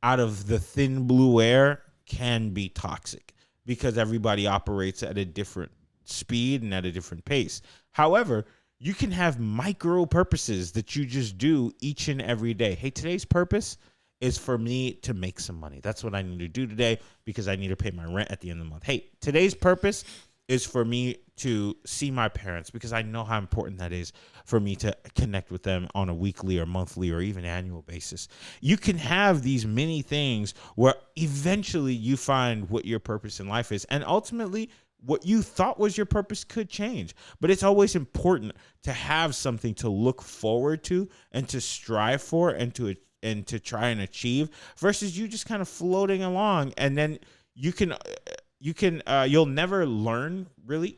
out of the thin blue air can be toxic because everybody operates at a different speed and at a different pace. However, you can have micro purposes that you just do each and every day. Hey, today's purpose is for me to make some money. That's what I need to do today because I need to pay my rent at the end of the month. Hey, today's purpose is for me to see my parents because I know how important that is for me to connect with them on a weekly or monthly or even annual basis. You can have these many things where eventually you find what your purpose in life is, and ultimately what you thought was your purpose could change. But it's always important to have something to look forward to and to strive for and to try and achieve versus you just kind of floating along, and then you'll never learn really,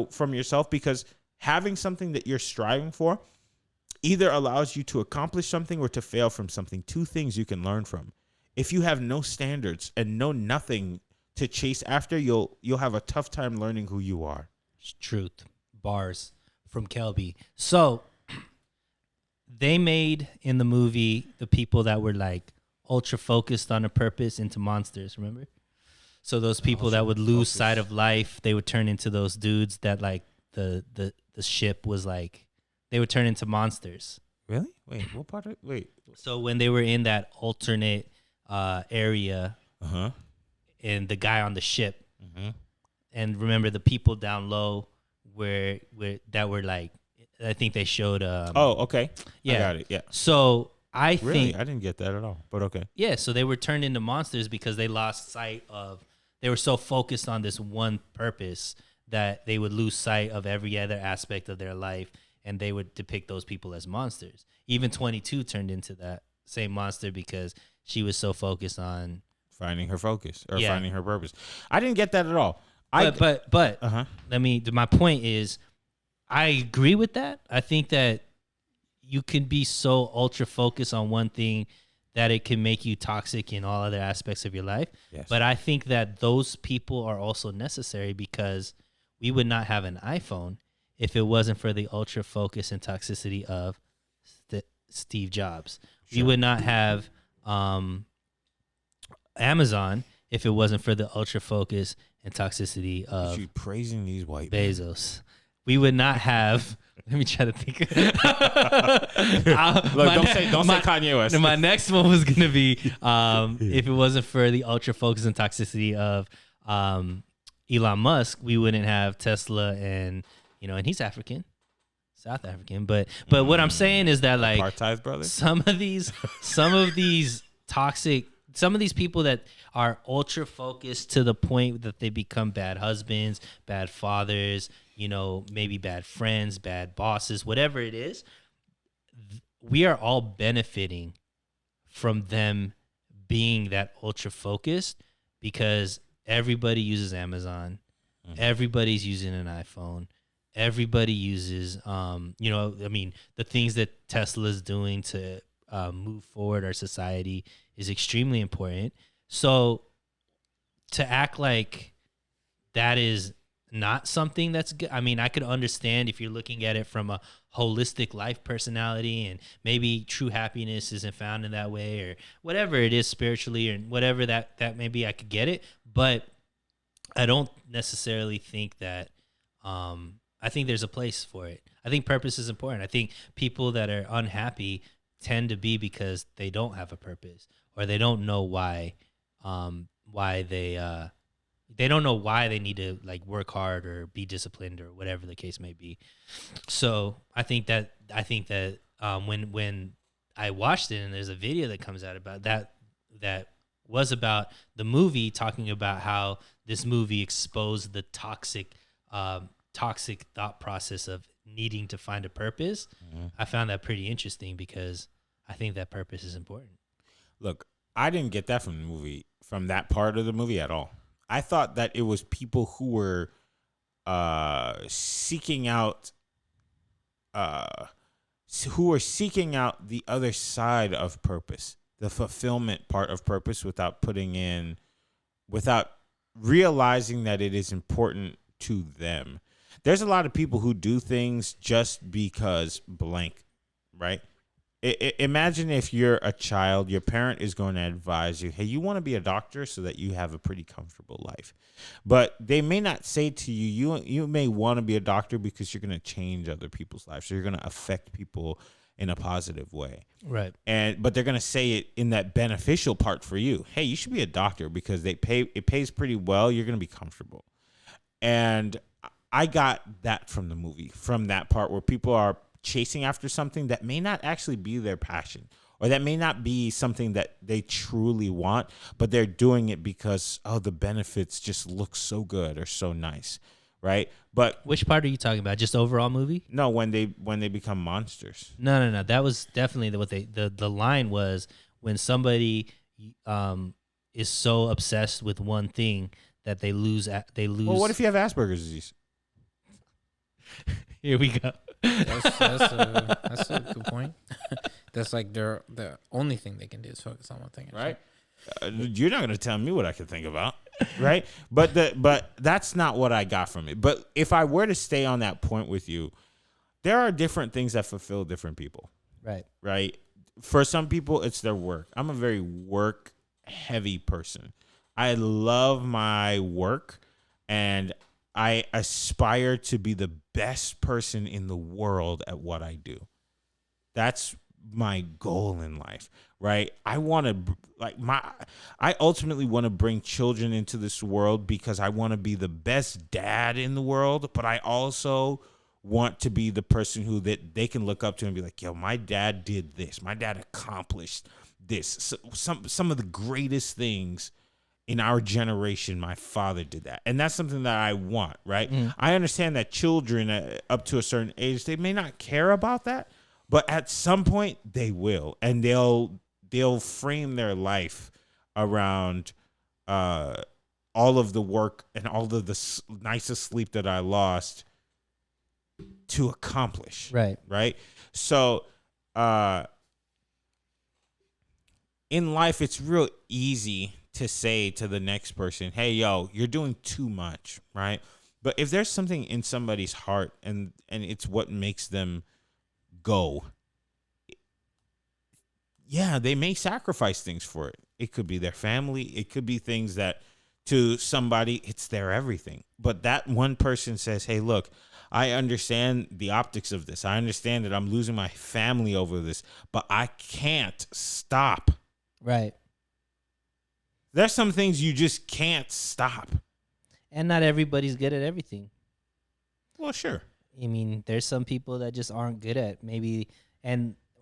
from yourself, because having something that you're striving for either allows you to accomplish something or to fail from something. Two things you can learn from. If you have no standards and nothing to chase after, you'll have a tough time learning who you are. Truth. Bars from Kelby. So they made in the movie the people that were like ultra focused on a purpose into monsters, remember? So those people that would lose sight of life, they would turn into those dudes that like the ship was like, they would turn into monsters. Really? Wait, what part of wait? So when they were in that alternate area, and the guy on the ship, and remember the people down low where that were like, I think they showed. Okay. Yeah, I got it. Yeah. So I Really, think I didn't get that at all. But okay. yeah, so they were turned into monsters because they lost sight of. They were so focused on this one purpose that they would lose sight of every other aspect of their life, and they would depict those people as monsters. Even 22 turned into that same monster because she was so focused on finding her focus or finding her purpose. I didn't get that at all. But my point is, I agree with that. I think that you can be so ultra focused on one thing that it can make you toxic in all other aspects of your life. Yes. But I think that those people are also necessary because we would not have an iPhone if it wasn't for the ultra focus and toxicity of Steve Jobs. Sure. We would not have Amazon if it wasn't for the ultra focus and toxicity of you praising these white Bezos. We would not have. Let me try to think. Look, don't say Kanye West. My next one was gonna be if it wasn't for the ultra focus and toxicity of Elon Musk, we wouldn't have Tesla and and he's African, South African. But what I'm saying is that like apartheid, brother. Some of these toxic. Some of these people that are ultra focused to the point that they become bad husbands, bad fathers, maybe bad friends, bad bosses, whatever it is, we are all benefiting from them being that ultra focused because everybody uses Amazon. Mm-hmm. Everybody's using an iPhone. Everybody uses, the things that Tesla's doing to move forward our society is extremely important. So to act like that is not something that's good. I mean, I could understand if you're looking at it from a holistic life personality and maybe true happiness isn't found in that way or whatever it is spiritually or whatever that may be, I could get it. But I don't necessarily think that, I think there's a place for it. I think purpose is important. I think people that are unhappy tend to be because they don't have a purpose or they don't know why they don't know why they need to like work hard or be disciplined or whatever the case may be. So I think that when I watched it and there's a video that comes out about that was about the movie talking about how this movie exposed the toxic thought process of needing to find a purpose. Mm-hmm. I found that pretty interesting because I think that purpose is important. Look, I didn't get that from the movie, from that part of the movie at all. I thought that it was people who were seeking out the other side of purpose, the fulfillment part of purpose without realizing that it is important to them. There's a lot of people who do things just because blank, right? Imagine if you're a child, your parent is going to advise you, hey, you want to be a doctor so that you have a pretty comfortable life. But they may not say to you, you may want to be a doctor because you're going to change other people's lives. So you're going to affect people in a positive way. Right. But they're going to say it in that beneficial part for you. Hey, you should be a doctor because it pays pretty well. You're going to be comfortable. And I got that from the movie, from that part where people are chasing after something that may not actually be their passion or that may not be something that they truly want, but they're doing it because, the benefits just look so good or so nice, right? But which part are you talking about? Just overall movie? No, when they become monsters. No. That was definitely what the line was when somebody is so obsessed with one thing that they lose. Well, what if you have Asperger's disease? Here we go. That's a good point. That's like the only thing they can do is focus on one thing, right? You're not going to tell me what I can think about, right? But that's not what I got from it. But if I were to stay on that point with you, there are different things that fulfill different people, right? For some people, it's their work. I'm a very work heavy person. I love my work, and I aspire to be the best person in the world at what I do. That's my goal in life, right? I ultimately want to bring children into this world because I want to be the best dad in the world, but I also want to be the person who that they can look up to and be like, yo, my dad did this. My dad accomplished this. So some of the greatest things in our generation, my father did that. And that's something that I want, right? I understand that children up to a certain age, they may not care about that, but at some point they will. And they'll frame their life around all of the work and all of the nicest sleep that I lost to accomplish. Right. So in life, it's real easy to say to the next person, hey, yo, you're doing too much, right? But if there's something in somebody's heart and it's what makes them go, yeah, they may sacrifice things for it. It could be their family. It could be things that to somebody, it's their everything. But that one person says, hey, look, I understand the optics of this. I understand that I'm losing my family over this, but I can't stop. Right. There's some things you just can't stop. And not everybody's good at everything. Well, sure. I mean, there's some people that just aren't good at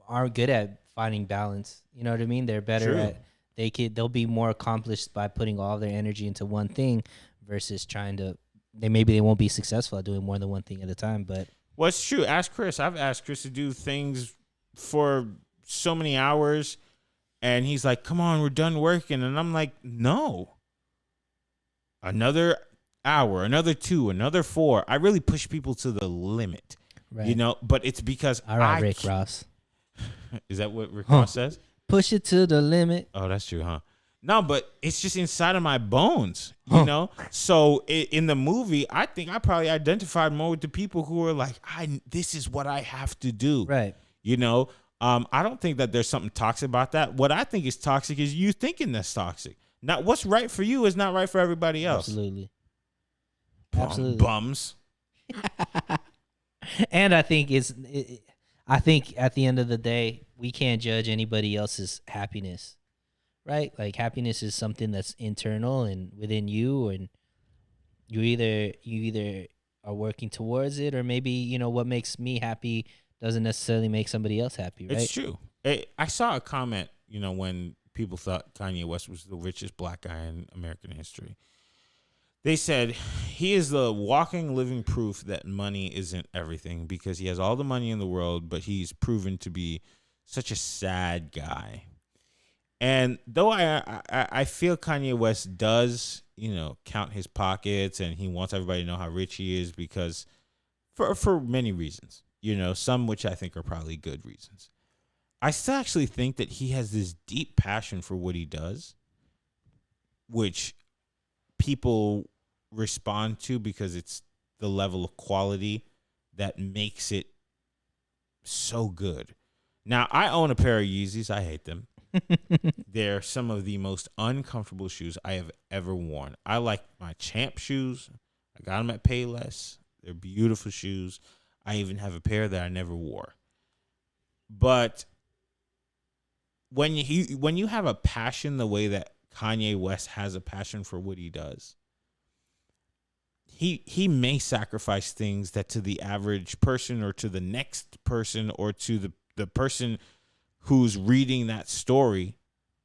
aren't good at finding balance. You know what I mean? They're better at they'll be more accomplished by putting all their energy into one thing versus trying to they won't be successful at doing more than one thing at a time. But well, it's true. Ask Chris. I've asked Chris to do things for so many hours, and he's like, come on, we're done working. And I'm like, no. Another hour, another 2, another 4. I really push people to the limit, you know, but it's because all right, Rick Ross. Is that what Rick Ross says? Push it to the limit. Oh, that's true, huh? No, but it's just inside of my bones, you know? So in the movie, I think I probably identified more with the people who are like, this is what I have to do. Right. You know, I don't think that there's something toxic about that. What I think is toxic is you thinking that's toxic. Now, what's right for you is not right for everybody else. Absolutely. Bums. And I think I think at the end of the day, we can't judge anybody else's happiness, right? Like happiness is something that's internal and within you, and you either are working towards it, or maybe, you know, what makes me happy doesn't necessarily make somebody else happy, right? It's true. I saw a comment, you know, when people thought Kanye West was the richest black guy in American history. They said he is the walking, living proof that money isn't everything because he has all the money in the world, but he's proven to be such a sad guy. And though I feel Kanye West does, you know, count his pockets and he wants everybody to know how rich he is because for many reasons, you know, some which I think are probably good reasons. I still actually think that he has this deep passion for what he does, which people respond to because it's the level of quality that makes it so good. Now, I own a pair of Yeezys. I hate them. They're some of the most uncomfortable shoes I have ever worn. I like my Champ shoes. I got them at Payless. They're beautiful shoes. I even have a pair that I never wore. But when you have a passion the way that Kanye West has a passion for what he does, he may sacrifice things that to the average person or to the next person or to the person who's reading that story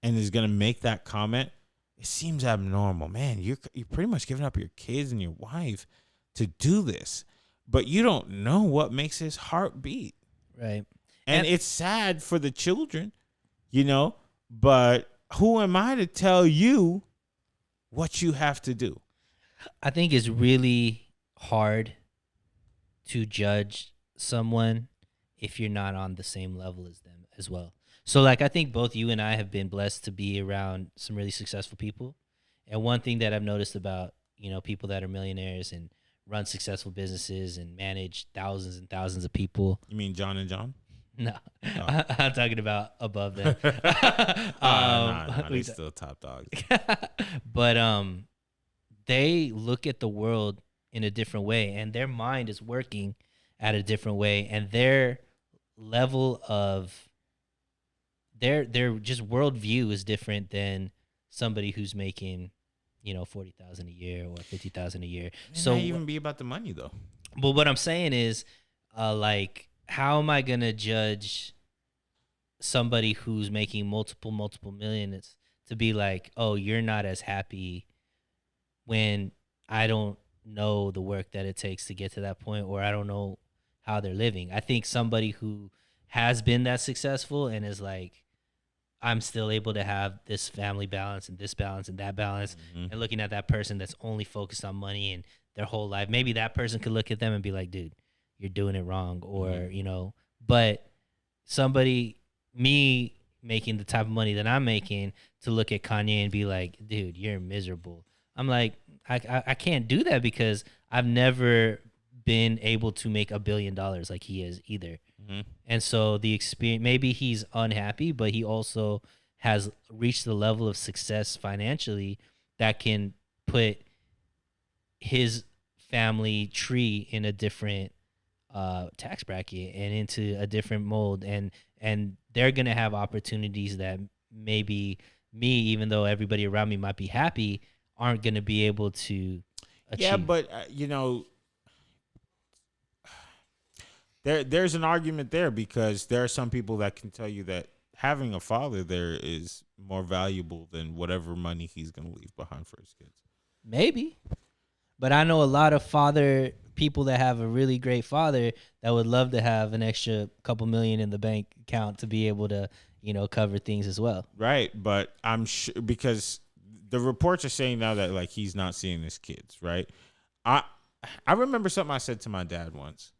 and is going to make that comment, it seems abnormal. Man, you're pretty much giving up your kids and your wife to do this, but you don't know what makes his heart beat. Right. And it's sad for the children, you know, but who am I to tell you what you have to do? I think it's really hard to judge someone if you're not on the same level as them as well. So, like, I think both you and I have been blessed to be around some really successful people. And one thing that I've noticed about, you know, people that are millionaires and run successful businesses and manage thousands and thousands of people. You mean John and John? No, I'm talking about above them. Nah, they still top dogs. But they look at the world in a different way, and their mind is working at a different way, and their level of their just worldview is different than somebody who's making, $40,000 a year or $50,000 a year. So even be about the money though. But what I'm saying is, like, how am I gonna judge somebody who's making multiple millions to be like, oh, you're not as happy, when I don't know the work that it takes to get to that point, or I don't know how they're living. I think somebody who has been that successful and is like, I'm still able to have this family balance and this balance and that balance, and looking at that person that's only focused on money and their whole life, maybe that person could look at them and be like, dude, you're doing it wrong, or, but me making the type of money that I'm making, to look at Kanye and be like, dude, you're miserable. I'm like, I can't do that, because I've never been able to make $1 billion like he is either. And so the experience, maybe he's unhappy, but he also has reached the level of success financially that can put his family tree in a different tax bracket and into a different mold, and they're gonna have opportunities that maybe me, even though everybody around me might be happy, aren't gonna be able to achieve. Yeah, but there's an argument there, because there are some people that can tell you that having a father there is more valuable than whatever money he's gonna leave behind for his kids. Maybe. But I know a lot of people that have a really great father that would love to have an extra couple million in the bank account to be able to, cover things as well. Right, but I'm sure, because the reports are saying now that, like, he's not seeing his kids, right? I remember something I said to my dad once.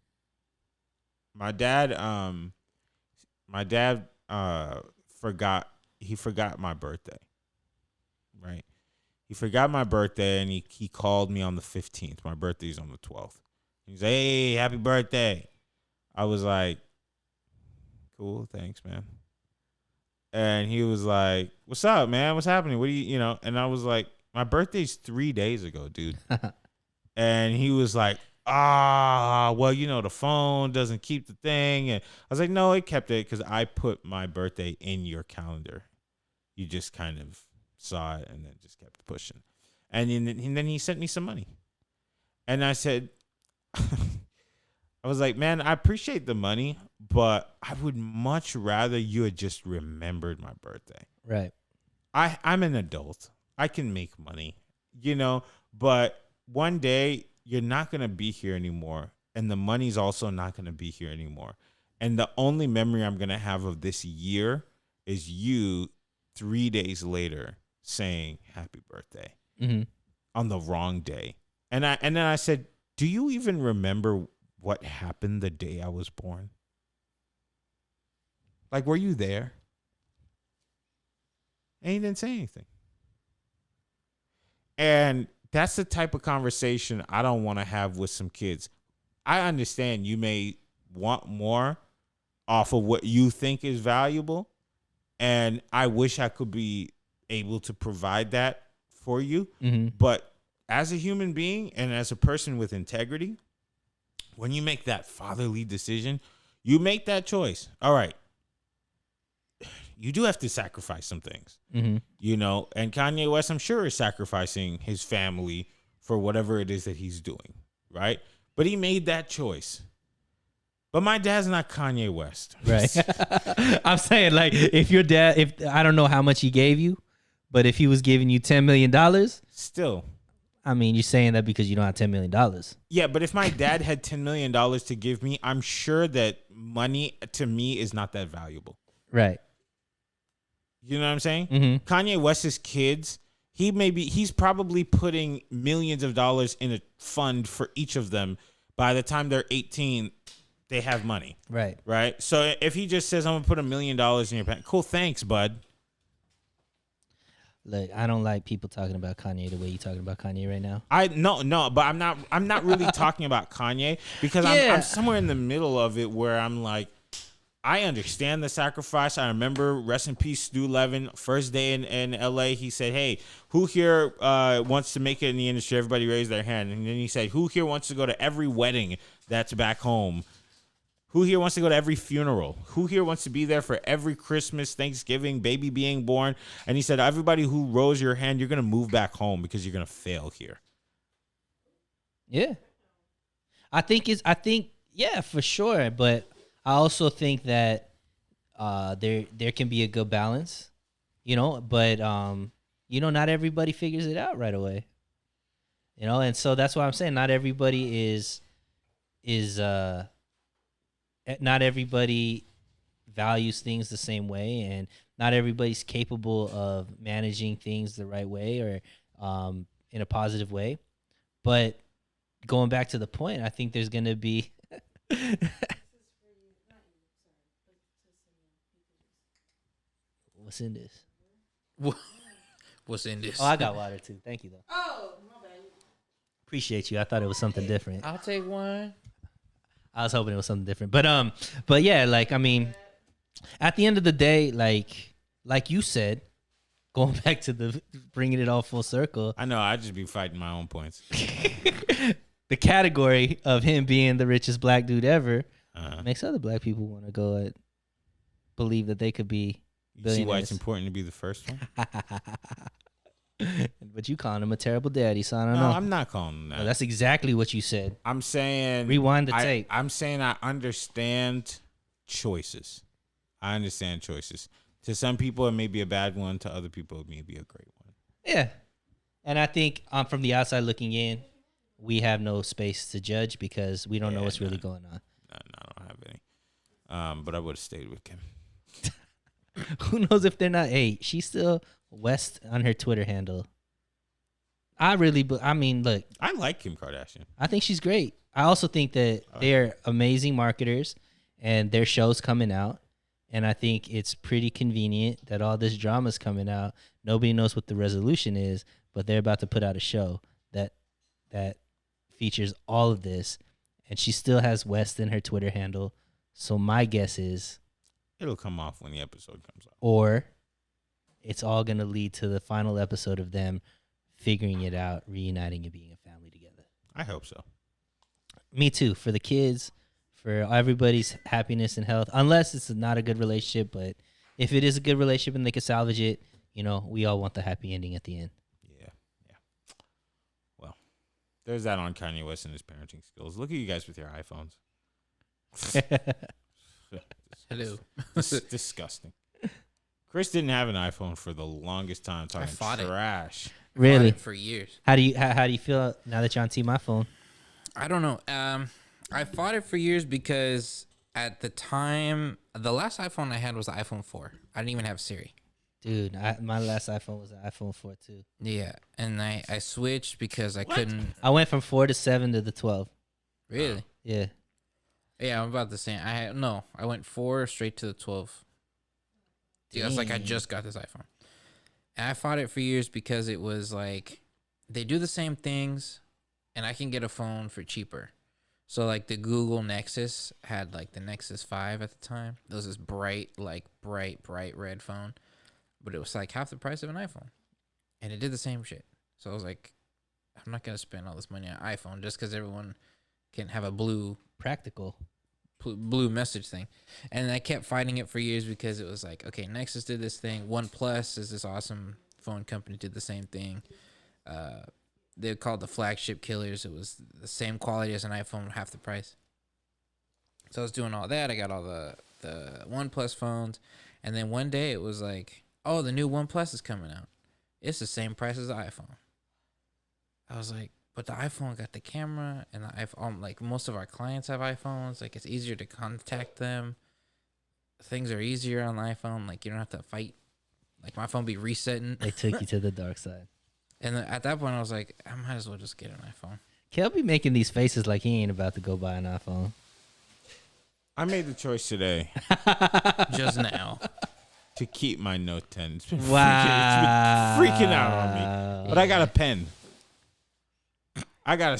My dad forgot my birthday, right? He forgot my birthday, and he called me on the 15th. My birthday's on the 12th. He's like, hey, happy birthday. I was like, cool, thanks, man. And he was like, what's up, man? What's happening? What do you, And I was like, my birthday's 3 days ago, dude. And he was like, well, the phone doesn't keep the thing. And I was like, no, it kept it, because I put my birthday in your calendar. You just kind of saw it and then just kept pushing. And then he sent me some money. And I said, I was like, man, I appreciate the money, but I would much rather you had just remembered my birthday. Right. I'm an adult. I can make money, but one day you're not going to be here anymore. And the money's also not going to be here anymore. And the only memory I'm going to have of this year is you 3 days later saying happy birthday on the wrong day. And then I said, do you even remember what happened the day I was born? Like, were you there? And he didn't say anything. And that's the type of conversation I don't want to have with some kids. I understand you may want more off of what you think is valuable, and I wish I could be able to provide that for you. But as a human being and as a person with integrity, when you make that fatherly decision, you make that choice. All right. You do have to sacrifice some things, and Kanye West, I'm sure, is sacrificing his family for whatever it is that he's doing, right? But he made that choice. But my dad's not Kanye West. Right. I'm saying, like, if your dad, I don't know how much he gave you, but if he was giving you $10 million, still. I mean, you're saying that because you don't have $10 million. Yeah, but if my dad had $10 million to give me, I'm sure that money to me is not that valuable. Right. You know what I'm saying? Kanye West's kids, he's probably putting millions of dollars in a fund for each of them. By the time they're 18, they have money. Right. Right. So if he just says, I'm going to put $1 million in your bank, cool, thanks, bud. Look, I don't like people talking about Kanye the way you're talking about Kanye right now. No, but I'm not really talking about Kanye, because I'm somewhere in the middle of it where I'm like, I understand the sacrifice. I remember, rest in peace, Stu Levin. First day in LA, he said, "Hey, who here wants to make it in the industry?" Everybody raised their hand, and then he said, "Who here wants to go to every wedding that's back home? Who here wants to go to every funeral? Who here wants to be there for every Christmas, Thanksgiving, baby being born?" And he said, "Everybody who rose your hand, you're gonna move back home because you're gonna fail here." Yeah. I think yeah, for sure, but I also think that there can be a good balance, but not everybody figures it out right away. And so that's why I'm saying not everybody not everybody values things the same way, and not everybody's capable of managing things the right way or in a positive way. But going back to the point, I think there's going to be What's in this? What's in this? Oh, I got water too. Thank you, though. Oh, my bad. Appreciate you. I thought it was something different. I'll take one. I was hoping it was something different. But yeah, like, I mean, at the end of the day, like you said, going back to bringing it all full circle. I know, I just be fighting my own points. The category of him being the richest black dude ever makes other black people want to go and believe that they could be You see why it's important to be the first one? But you calling him a terrible daddy, so I don't No, know. I'm not calling him that. No, that's exactly what you said. I'm saying Rewind the tape. I'm saying I understand choices. I understand choices. To some people, it may be a bad one. To other people, it may be a great one. Yeah. And I think from the outside looking in, we have no space to judge because we don't know what's really going on. No, I don't have any. But I would have stayed with Kim. Who knows if they're not? Hey, she's still West on her Twitter handle. I mean, look. I like Kim Kardashian. I think she's great. I also think that they're amazing marketers and their show's coming out. And I think it's pretty convenient that all this drama's coming out. Nobody knows what the resolution is, but they're about to put out a show that features all of this. And she still has West in her Twitter handle. So my guess is It'll come off when the episode comes out. or it's all going to lead to the final episode of them figuring it out, reuniting and being a family together. I hope so. Me too, for the kids, for everybody's happiness and health, unless it's not a good relationship. But if it is a good relationship and they can salvage it, we all want the happy ending at the end. Yeah. Well, there's that on Kanye West and his parenting skills. Look at you guys with your iPhones. Hello. Disgusting. Chris didn't have an iPhone for the longest time. Talking fought it. trash. Really? For years. How do you feel now that you're on My Phone? I don't know. I fought it for years because at the time, the last iPhone I had was the iPhone 4. I didn't even have Siri. Dude, my last iPhone was an iPhone 4 too. Yeah, and I switched because I couldn't. I went from 4 to 7 to the 12. Really? Yeah. Yeah, I'm about the same. I went 4 straight to the 12. Yeah, it's like I just got this iPhone. And I fought it for years because it was like they do the same things and I can get a phone for cheaper. So like the Google Nexus had like the Nexus 5 at the time. It was this bright red phone. But it was like half the price of an iPhone. And it did the same shit. So I was like, I'm not going to spend all this money on an iPhone just because everyone can have a blue message thing. And I kept fighting it for years because it was like, okay, Nexus did this thing. OnePlus is this awesome phone company, did the same thing. They called the flagship killers. It was the same quality as an iPhone, half the price. So I was doing all that. I got all the OnePlus phones. And then one day it was like, oh, the new OnePlus is coming out. It's the same price as the iPhone. I was like, but the iPhone got the camera, and the iPhone, like most of our clients have iPhones. Like it's easier to contact them. Things are easier on the iPhone. Like you don't have to fight. Like my phone be resetting. They took you to the dark side. And at that point, I was like, I might as well just get an iPhone. Kelby making these faces like he ain't about to go buy an iPhone. I made the choice today Just now. to keep my Note 10. It's been, Wow. it's been freaking out on me. But I got a pen. I got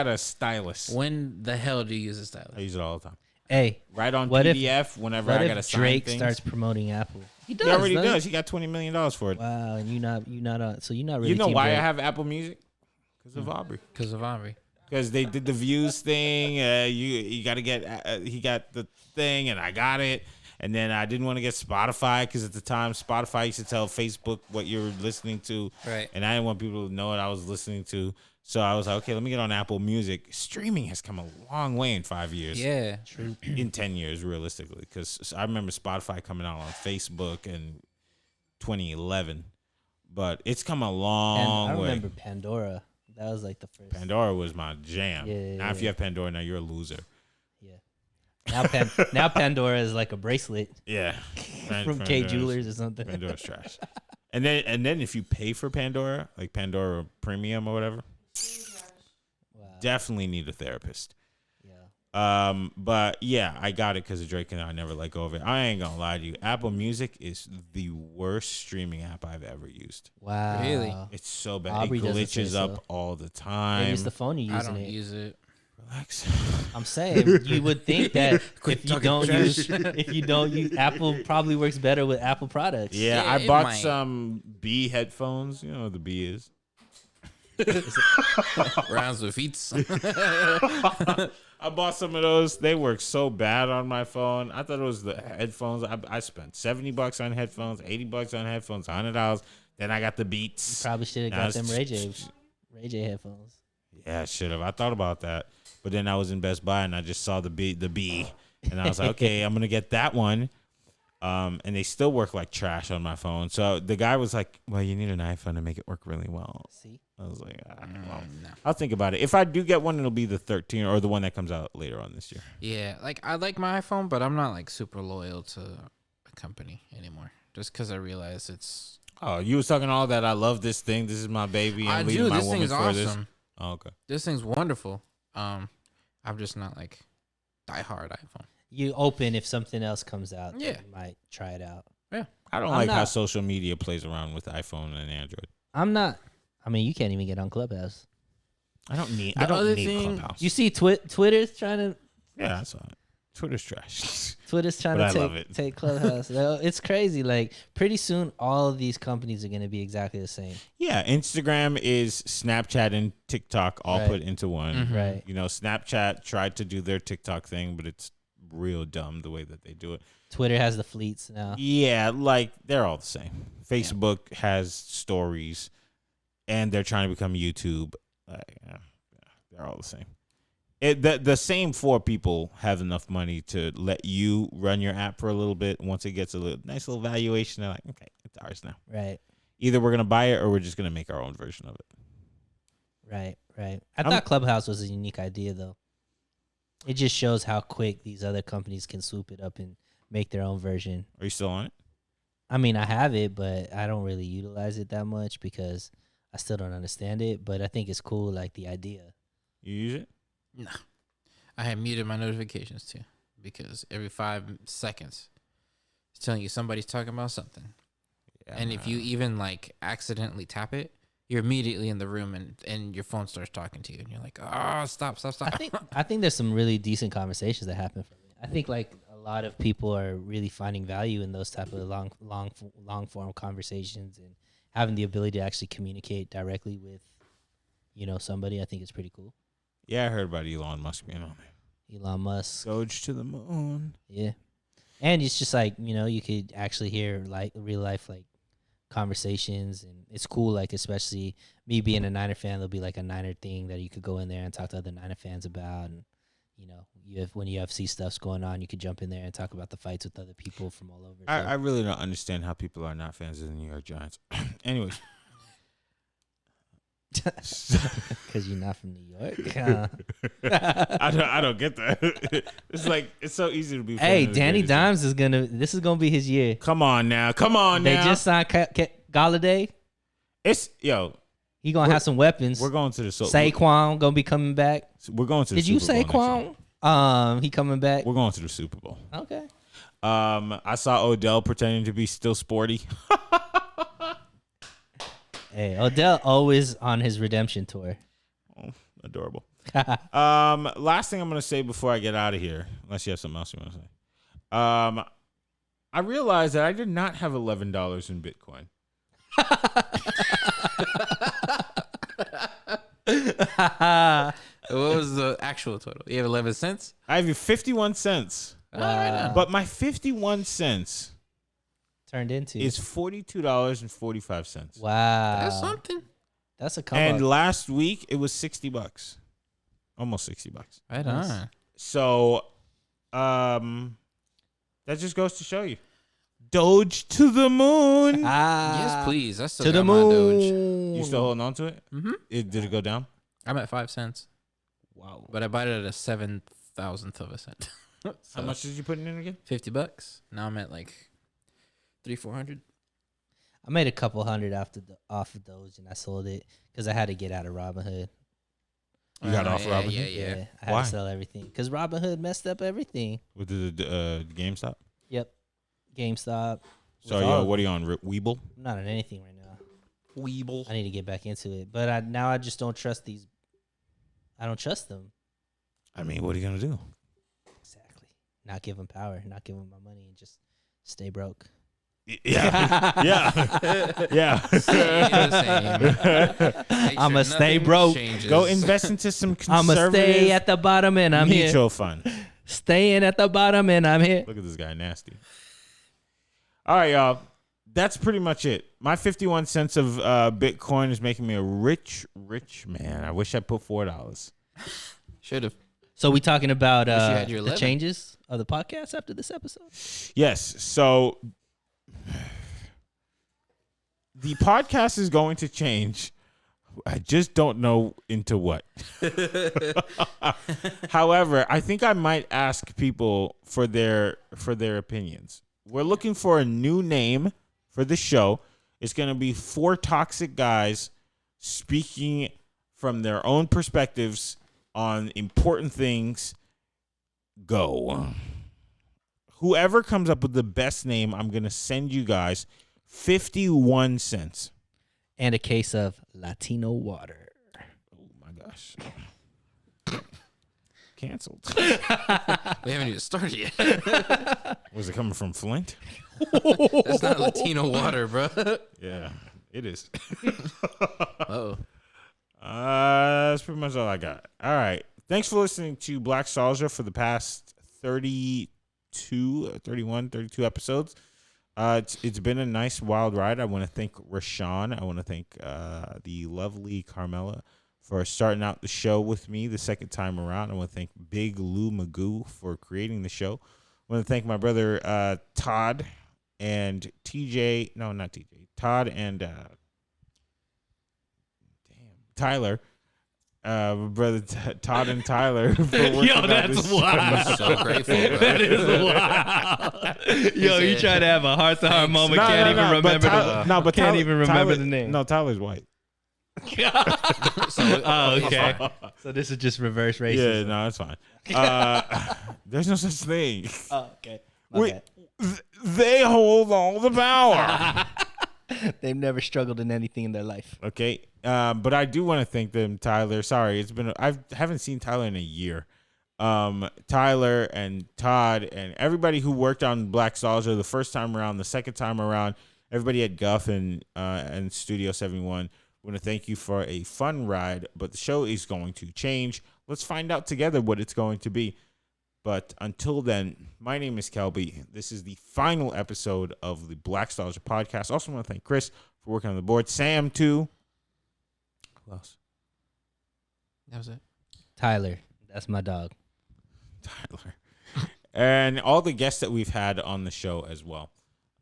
a stylus. When the hell do you use a stylus? I use it all the time. Hey, right on what PDF whenever what I if gotta sign Drake things. starts promoting Apple? He does. He already doesn't does. He got $20 million for it. Wow, and you're not so you're not really. You know Team why Drake. I have Apple Music? Because of Aubrey. Because of Aubrey. Because they did the views thing. You got to get. He got the thing, and I got it. And then I didn't want to get Spotify because at the time Spotify used to tell Facebook what you're listening to, Right. and I didn't want people to know what I was listening to. So I was like, okay, let me get on Apple Music. Streaming has come a long way in 5 years. Yeah. True. In 10 years, realistically, because I remember Spotify coming out on Facebook in 2011, but it's come a long I way. remember Pandora. That was like the first. Pandora was my jam. Yeah, Now, if you have Pandora, now you're a loser. Yeah. Now Pandora is like a bracelet Yeah, from K Jewelers or something. Pandora's trash. And then if you pay for Pandora, like Pandora Premium or whatever, Wow. definitely need a therapist. Yeah. But yeah, I got it because of Drake and I never let go of it. I ain't gonna lie to you. Apple Music is the worst streaming app I've ever used. Wow. Really? It's so bad. Aubrey It doesn't say glitches up so. all the Maybe time. it's the phone you're I using don't it. use it. Relax. I'm saying you would think that Quit if you talking don't trash. use Apple probably works better with Apple products. Yeah, Yeah, I it bought might. some B headphones. You know what the B is. Rounds with eats. I bought some of those. They work so bad on my phone. I thought it was the headphones. I spent $70 on headphones, $80 on headphones, $100. Then I got the Beats. Probably should have Now got them it's- Ray J headphones. Yeah, I should have. I thought about that, but then I was in Best Buy and I just saw the B, and I was like, okay, I'm gonna get that one. And they still work like trash on my phone. So the guy was like, well, you need an iPhone to make it work really well. See? I was like, well, No. I'll think about it. If I do get one, it'll be the 13 or the one that comes out later on this year. Yeah, like I like my iPhone, but I'm not like super loyal to a company anymore. Just because I realize it's. Oh, you was talking all that. I love this thing. This is my baby. I I'm leaving do. my This woman thing's for this. awesome. Oh, okay. This thing's wonderful. I'm just not like diehard iPhone. You open if something else comes out. Yeah. You might try it out. I don't I'm like how not- social media plays around with iPhone and Android. I'm not. I mean, you can't even get on Clubhouse. I don't need. The I don't other need thing- Clubhouse. You see, Twitter's trying to. Yeah, I saw it. Twitter's trash. Twitter's trying But I to love it. take Clubhouse. No, it's crazy. Like pretty soon, all of these companies are going to be exactly the same. Yeah, Instagram is Snapchat and TikTok all Right. put into one. Mhm. Right. You know, Snapchat tried to do their TikTok thing, but it's real dumb the way that they do it. Twitter has the fleets now. Yeah, like they're all the same. Facebook has stories, and they're trying to become YouTube. Yeah, they're all the same. The same four people have enough money to let you run your app for a little bit. Once it gets a nice little valuation, they're like, okay, it's ours now. Right. Either we're gonna buy it or we're just gonna make our own version of it. Right. Right. I thought Clubhouse was a unique idea, though. It just shows how quick these other companies can swoop it up and make their own version. Are you still on it? I mean, I have it, but I don't really utilize it that much because I still don't understand it. But I think it's cool, like the idea. You use it? No. I had muted my notifications too because every 5 seconds it's telling you somebody's talking about something. Yeah, And if you even like accidentally tap it, you're immediately in the room and your phone starts talking to you and you're like, oh, stop. I think there's some really decent conversations that happen from it. I think like a lot of people are really finding value in those type of long form conversations and having the ability to actually communicate directly with, somebody. I think it's pretty cool. Yeah, I heard about Elon Musk being on there. Elon Musk. Doge to the moon. Yeah. And it's just like, you could actually hear like real life like conversations, and it's cool, like especially me being a Niner fan, there'll be like a Niner thing that you could go in there and talk to other Niner fans about, and when UFC stuff's going on, you could jump in there and talk about the fights with other people from all over. I really don't understand how people are not fans of the New York Giants. Anyways. Because you're not from New York. I don't get that. It's like it's so easy to be. Hey, fan of the Danny greatest Dimes this is gonna be his year. team. Come on now. They just signed Galladay. It's He gonna have some weapons. We're going to the Saquon gonna be coming back. We're going to the Did you Super Bowl next year. Saquon? He coming back. We're going to the Super Bowl. Okay. I saw Odell pretending to be still sporty. Hey, Odell always on his redemption tour. Oh, adorable. Last thing I'm gonna say before I get out of here, unless you have something else you want to say. I realized that I did not have $11 in Bitcoin. What was the actual total? You have 11 cents? I have 51 cents. But my 51 cents Turned into is $42.45. wow. That's something. That's a come And up. last week it was $60. Almost $60. Right Nice. on. So that just goes to show you. Doge to the moon. Yes, please. I still To got the my Doge. moon. You still holding on to it? Mm-hmm. Did it go down? I'm at 5 cents, Wow. but I bought it at a 7,000th of a cent. How So, much did you put in again? $50. Now I'm at like 300-400. I made a couple hundred off of Doge, and I sold it because I had to get out of Robinhood. You got off yeah, Robinhood? Yeah. I had Why? to sell everything because Robinhood messed up everything. With the GameStop? Yep. GameStop. So, With all- what are you on? Weeble? I'm not on anything right now. Weeble. I need to get back into it, but I just don't trust these. I don't trust them. I mean, what are you going to do? Exactly. Not give them power. Not give them my money, and just stay broke. Yeah. Yeah. Yeah. I'ma stay broke. Go invest into some I'ma conservative stay at the bottom, and I'm here. mutual fund. Staying at the bottom, and I'm here. Look at this guy, nasty. All right, y'all. That's pretty much it. My 51 cents of Bitcoin is making me a rich, rich man. I wish I put $4. Should have. So we talking about Wish you had your the 11. changes of the podcast after this episode? Yes. So the podcast is going to change. I just don't know into what. However, I think I might ask people for their opinions. We're looking for a new name for the show. It's going to be 4 toxic guys speaking from their own perspectives on important things. Go. Whoever comes up with the best name, I'm going to send you guys 51 cents. And a case of Latino water. Oh my gosh. Canceled. We haven't even started yet. Was it coming from Flint? That's not Latino water, bro. Yeah, it is. Oh. That's pretty much all I got. All right. Thanks for listening to Blackstalgia for the past 31, 32 episodes. It's been a nice wild ride. I want to thank Rashawn. I want to thank the lovely Carmella for starting out the show with me the second time around. I want to thank Big Lou Magoo for creating the show. I want to thank my brother Todd and TJ. No, not TJ. Todd and Tyler. Brother Todd and Tyler. For Yo, that's wild. I'm so grateful, bro. That is wild. Yo, you trying to have a heart-to-heart moment? Can't even remember can't even remember the name. No, Tyler's white. Oh, okay. So this is just reverse racism. Yeah, no, that's fine. There's no such thing. Oh, okay. They hold all the power. They've never struggled in anything in their life. Okay, but I do want to thank them, Tyler. Sorry, I haven't seen Tyler in a year. Tyler and Todd and everybody who worked on Blackstalgia the first time around, the second time around, everybody at Guff and Studio 71. I want to thank you for a fun ride, but the show is going to change. Let's find out together what it's going to be. But until then, my name is Kelby. This is the final episode of the Blackstalgia podcast. Also want to thank Chris for working on the board. Sam, too. Who else? That was it. Tyler, that's my dog. Tyler. And all the guests that we've had on the show as well.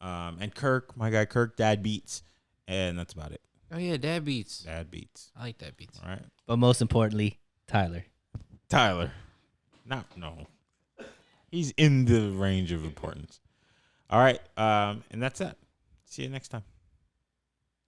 And Kirk, my guy Kirk, Dad Beats. And that's about it. Oh, yeah, Dad Beats. Dad Beats. I like Dad Beats. All right. But most importantly, Tyler. Tyler. No. He's in the range of importance. All right. And that's it. See you next time.